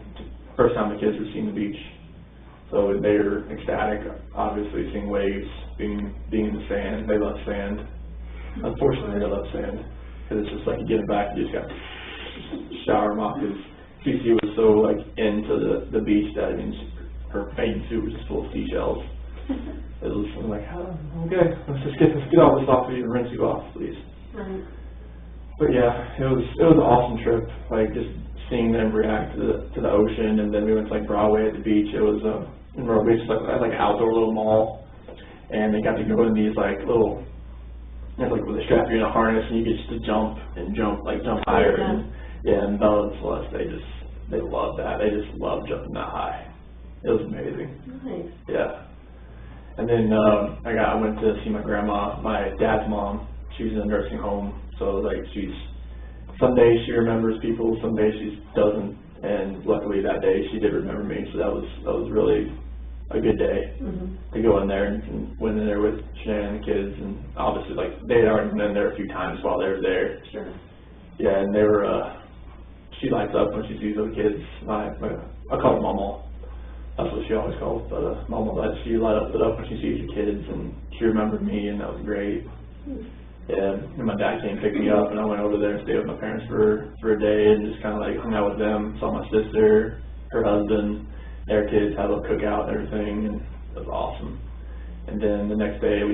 first time the kids were seeing the beach. So they were ecstatic, obviously, seeing waves, being in the sand. They love sand. Unfortunately, they love sand. Because it's just like you get them back, you just got to shower them off. Because CC was so like into the beach that, I mean, her bathing suit was just full of seashells. It was like, okay, let's get all this off of you and rinse you off, please. Right. But yeah, it was an awesome trip. Like just seeing them react to the ocean, and then we went to like Broadway at the beach. It was in Myrtle Beach, like an outdoor little mall, and they got to go in these like little, like where they strap you in a harness and you get to jump higher. And Bella and Celeste, they loved that. They just loved jumping that high. It was amazing. Nice. Yeah. And then I went to see my grandma, my dad's mom. She's in a nursing home, so like some days she remembers people, some days she doesn't. And luckily that day she did remember me, so that was really a good day to go in there and went in there with Shannon and the kids, and obviously like they had already been in there a few times while they were there. Sure. Yeah, and they were. She lights up when she sees those kids. I call her Mama. That's what she always calls, but Mama, she light up when she sees the kids, and she remembered me, and that was great. Yeah, and my dad came and picked me up, and I went over there and stayed with my parents for a day, and just kind of like hung out with them, saw my sister, her husband, their kids, had a little cookout and everything, and it was awesome. And then the next day, I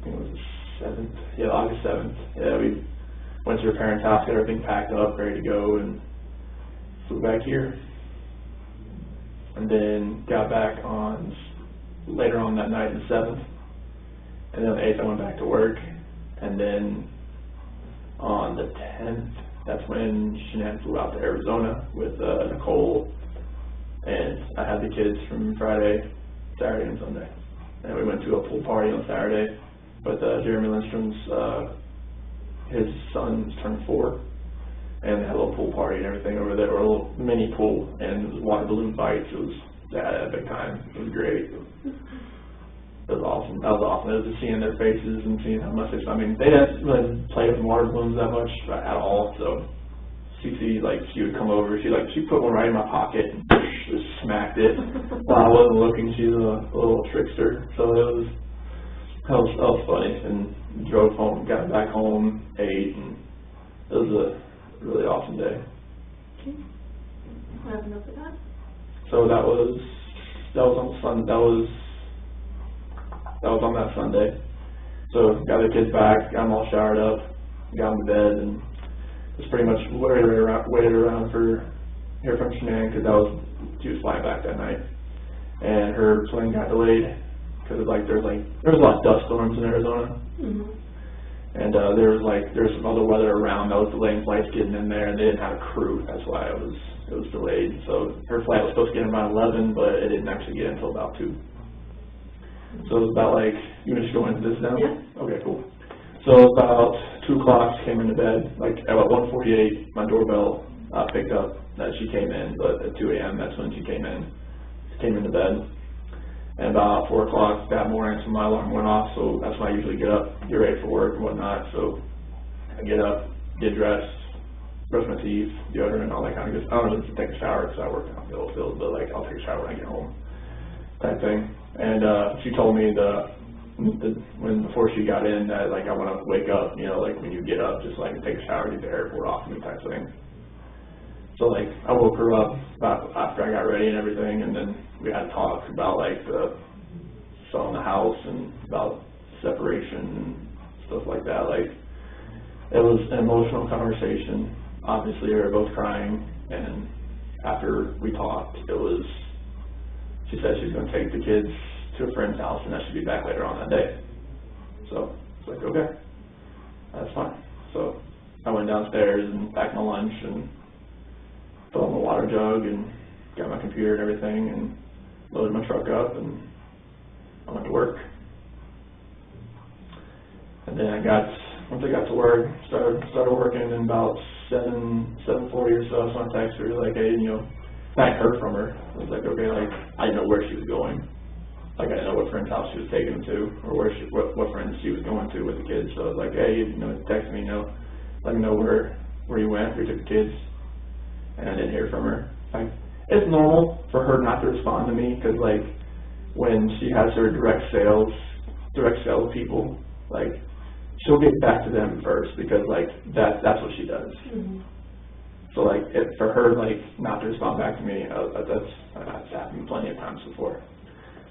think it was the 7th, yeah, August 7th, yeah, we went to her parents' house, got everything packed up, ready to go, and flew back here. and then got back on later on that night, the 7th, and then on the 8th I went back to work, and then on the 10th, that's when Shanann flew out to Arizona with Nicole, and I had the kids from Friday, Saturday, and Sunday. And we went to a pool party on Saturday with Jeremy Lindstrom's, his son's turned 4, and they had a little pool party and everything over there, or a little mini pool, and it was water balloon fights. It was that epic time. It was great. It was awesome. That was awesome. It was just seeing their faces and seeing how much I mean, they didn't really play with water balloons that much at all, so CC, like, she would come over, she put one right in my pocket and just smacked it while I wasn't looking. She's a little trickster, so that was funny, and drove home, got back home, ate, and it was a really awesome day. Okay. What happened after that? So that was on Sunday. That was on that Sunday. So got the kids back, got them all showered up, got them to bed, and just pretty much waited around for hear from Shanann, because she was flying back that night, and her plane got delayed because there was a lot of dust storms in Arizona, and there was some other weather around that was delaying flights getting in there, and they didn't have a crew. That's why it was delayed. So her flight was supposed to get in around 11, but it didn't actually get in until about 2. So it was about you want to just go into this now? Yeah. Okay, cool. So about 2 o'clock, she came into bed. About 1:48, my doorbell picked up that she came in, but at 2 a.m. that's when she came in. She came into bed. And about 4 o'clock that morning, so my alarm went off, so that's when I usually get up, get ready for work and whatnot. So I get up, get dressed, brush my teeth, deodorant, all that kind of good stuff. I don't really take a shower because I work in the oil field, but I'll take a shower when I get home, type thing. And she told me before she got in that I want to wake up, when you get up, just take a shower, get the airport off me, type thing. So I woke her up about after I got ready and everything, and then we had a talk about the selling the house and about separation and stuff like that. It was an emotional conversation. Obviously, we were both crying, and after we talked, she said she was going to take the kids to a friend's house, and that she'd be back later on that day. So it's okay, that's fine. So I went downstairs and packed my lunch and filled my water jug and got my computer and everything and loaded my truck up, and I went to work. And then once I got to work, started working, and about 7:40 or so, I texted her hey, I hadn't heard from her. I was okay, I didn't know where she was going. I didn't know what friend's house she was taking them to, or what friends she was going to with the kids. So I was hey, text me, let me know where you went, where you took the kids. And I didn't hear from her. It's normal for her not to respond to me, because when she has her direct sales people, she'll get back to them first, because that's what she does. So for her not to respond back to me, that's happened plenty of times before.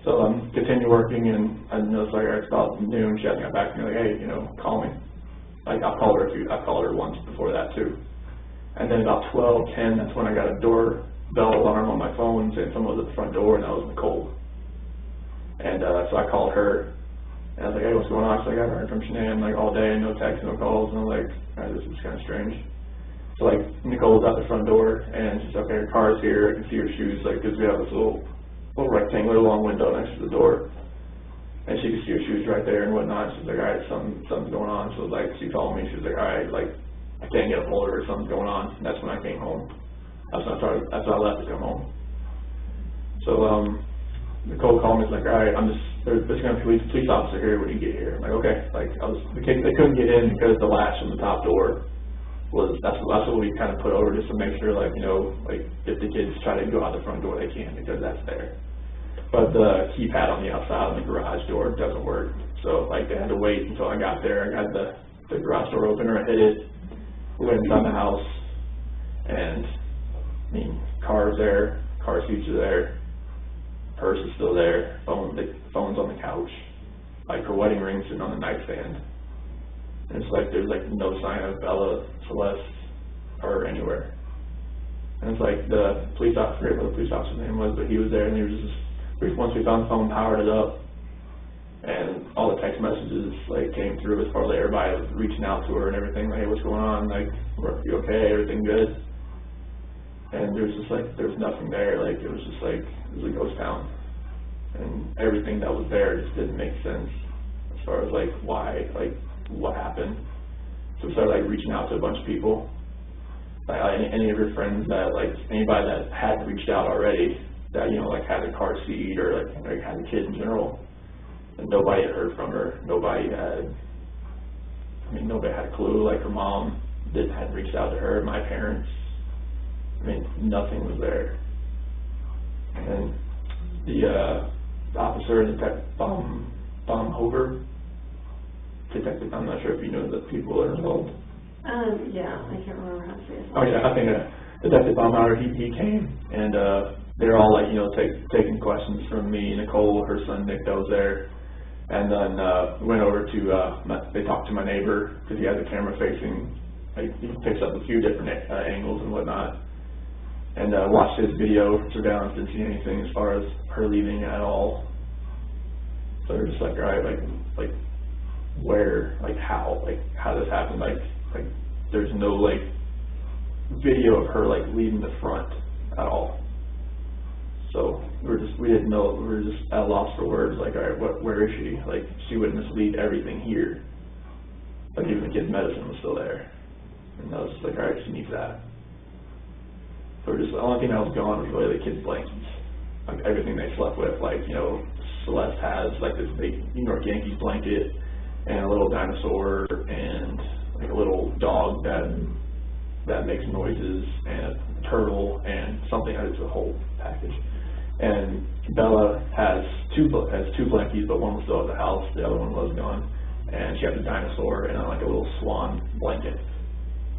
So continue working, and I noticed it's about noon, she hasn't got back to me hey, call me. I've called her once before that too. And then about 12:10, that's when I got a doorbell alarm on my phone saying someone was at the front door, and that was Nicole. And so I called her, and I was hey, what's going on? She's I haven't heard from Shanann all day, no texts, no calls. And I'm all right, this is kind of strange. So Nicole was at the front door, and she's okay, her car's here, I can see her shoes, because we have this little rectangular long window next to the door, and she could see her shoes right there and whatnot. She's all right, something's going on. So she called me, she was all right, I can't get a hold of her, something's going on. And that's when I came home. That's when I left to come home. So Nicole called me, all right, there's going to be a police officer here when you get here. I'm okay. They couldn't get in because the latch on the top door that's what we kind of put over, just to make sure, if the kids try to go out the front door, they can, because that's there. But the keypad on the outside of the garage door doesn't work. So they had to wait until I got there. I got the garage door opener, I hit it, we went inside the house, and car's there, car seats are there, purse is still there, phone's on the couch, her wedding ring sitting on the nightstand. And it's there's no sign of Bella, Celeste, or anywhere. And it's like the police officer, I forget what the police officer's name was, but he was there, and he was just, once we found the phone, powered it up, and all the text messages like came through as far as like, everybody was reaching out to her and everything, like, hey, what's going on, like, are you okay, everything good? And there was just like, there was nothing there, like, it was just like, it was a ghost town. And everything that was there just didn't make sense as far as like, why, like, what happened. So we started like reaching out to a bunch of people. Like, any of your friends that, like, anybody that had reached out already, that, you know, like, had a car seat or, like had a kid in general, and nobody had heard from her. Nobody had a clue. Like, her mom hadn't reached out to her, my parents. I mean, nothing was there. And the officer, Detective 𝚤𝚘𝚘𝚗𝚗, detective, I'm not sure if you know the people that are involved. Yeah, I can't remember how to say it. Oh yeah, I think Detective 𝚤𝚘𝚗𝚗, he came, and they're all like, you know, taking questions from me, Nicole, her son Nick, that was there, and then we went over to, they talked to my neighbor, because he has a camera facing, like, he picks up a few different angles and whatnot, and watched his video surveillance, didn't see anything as far as her leaving at all. So they're just like, all right, like where, like how this happened, like there's no like video of her like leaving the front at all. So we didn't know, we were just at a loss for words, like, all right, where is she? Like, she witnessed leave everything here. Like, even the kid's medicine was still there. And I was just like, all right, she needs that. So we're just, the only thing that was gone was really the kids' blankets. Like, everything they slept with, like, you know, Celeste has like this big New York Yankees blanket and a little dinosaur and like a little dog that makes noises and a turtle and something. It's a whole package. And Bella has two blankets, but one was still at the house, the other one was gone. And she has a dinosaur and like a little swan blanket.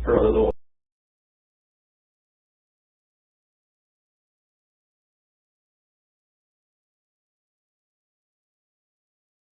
Her other little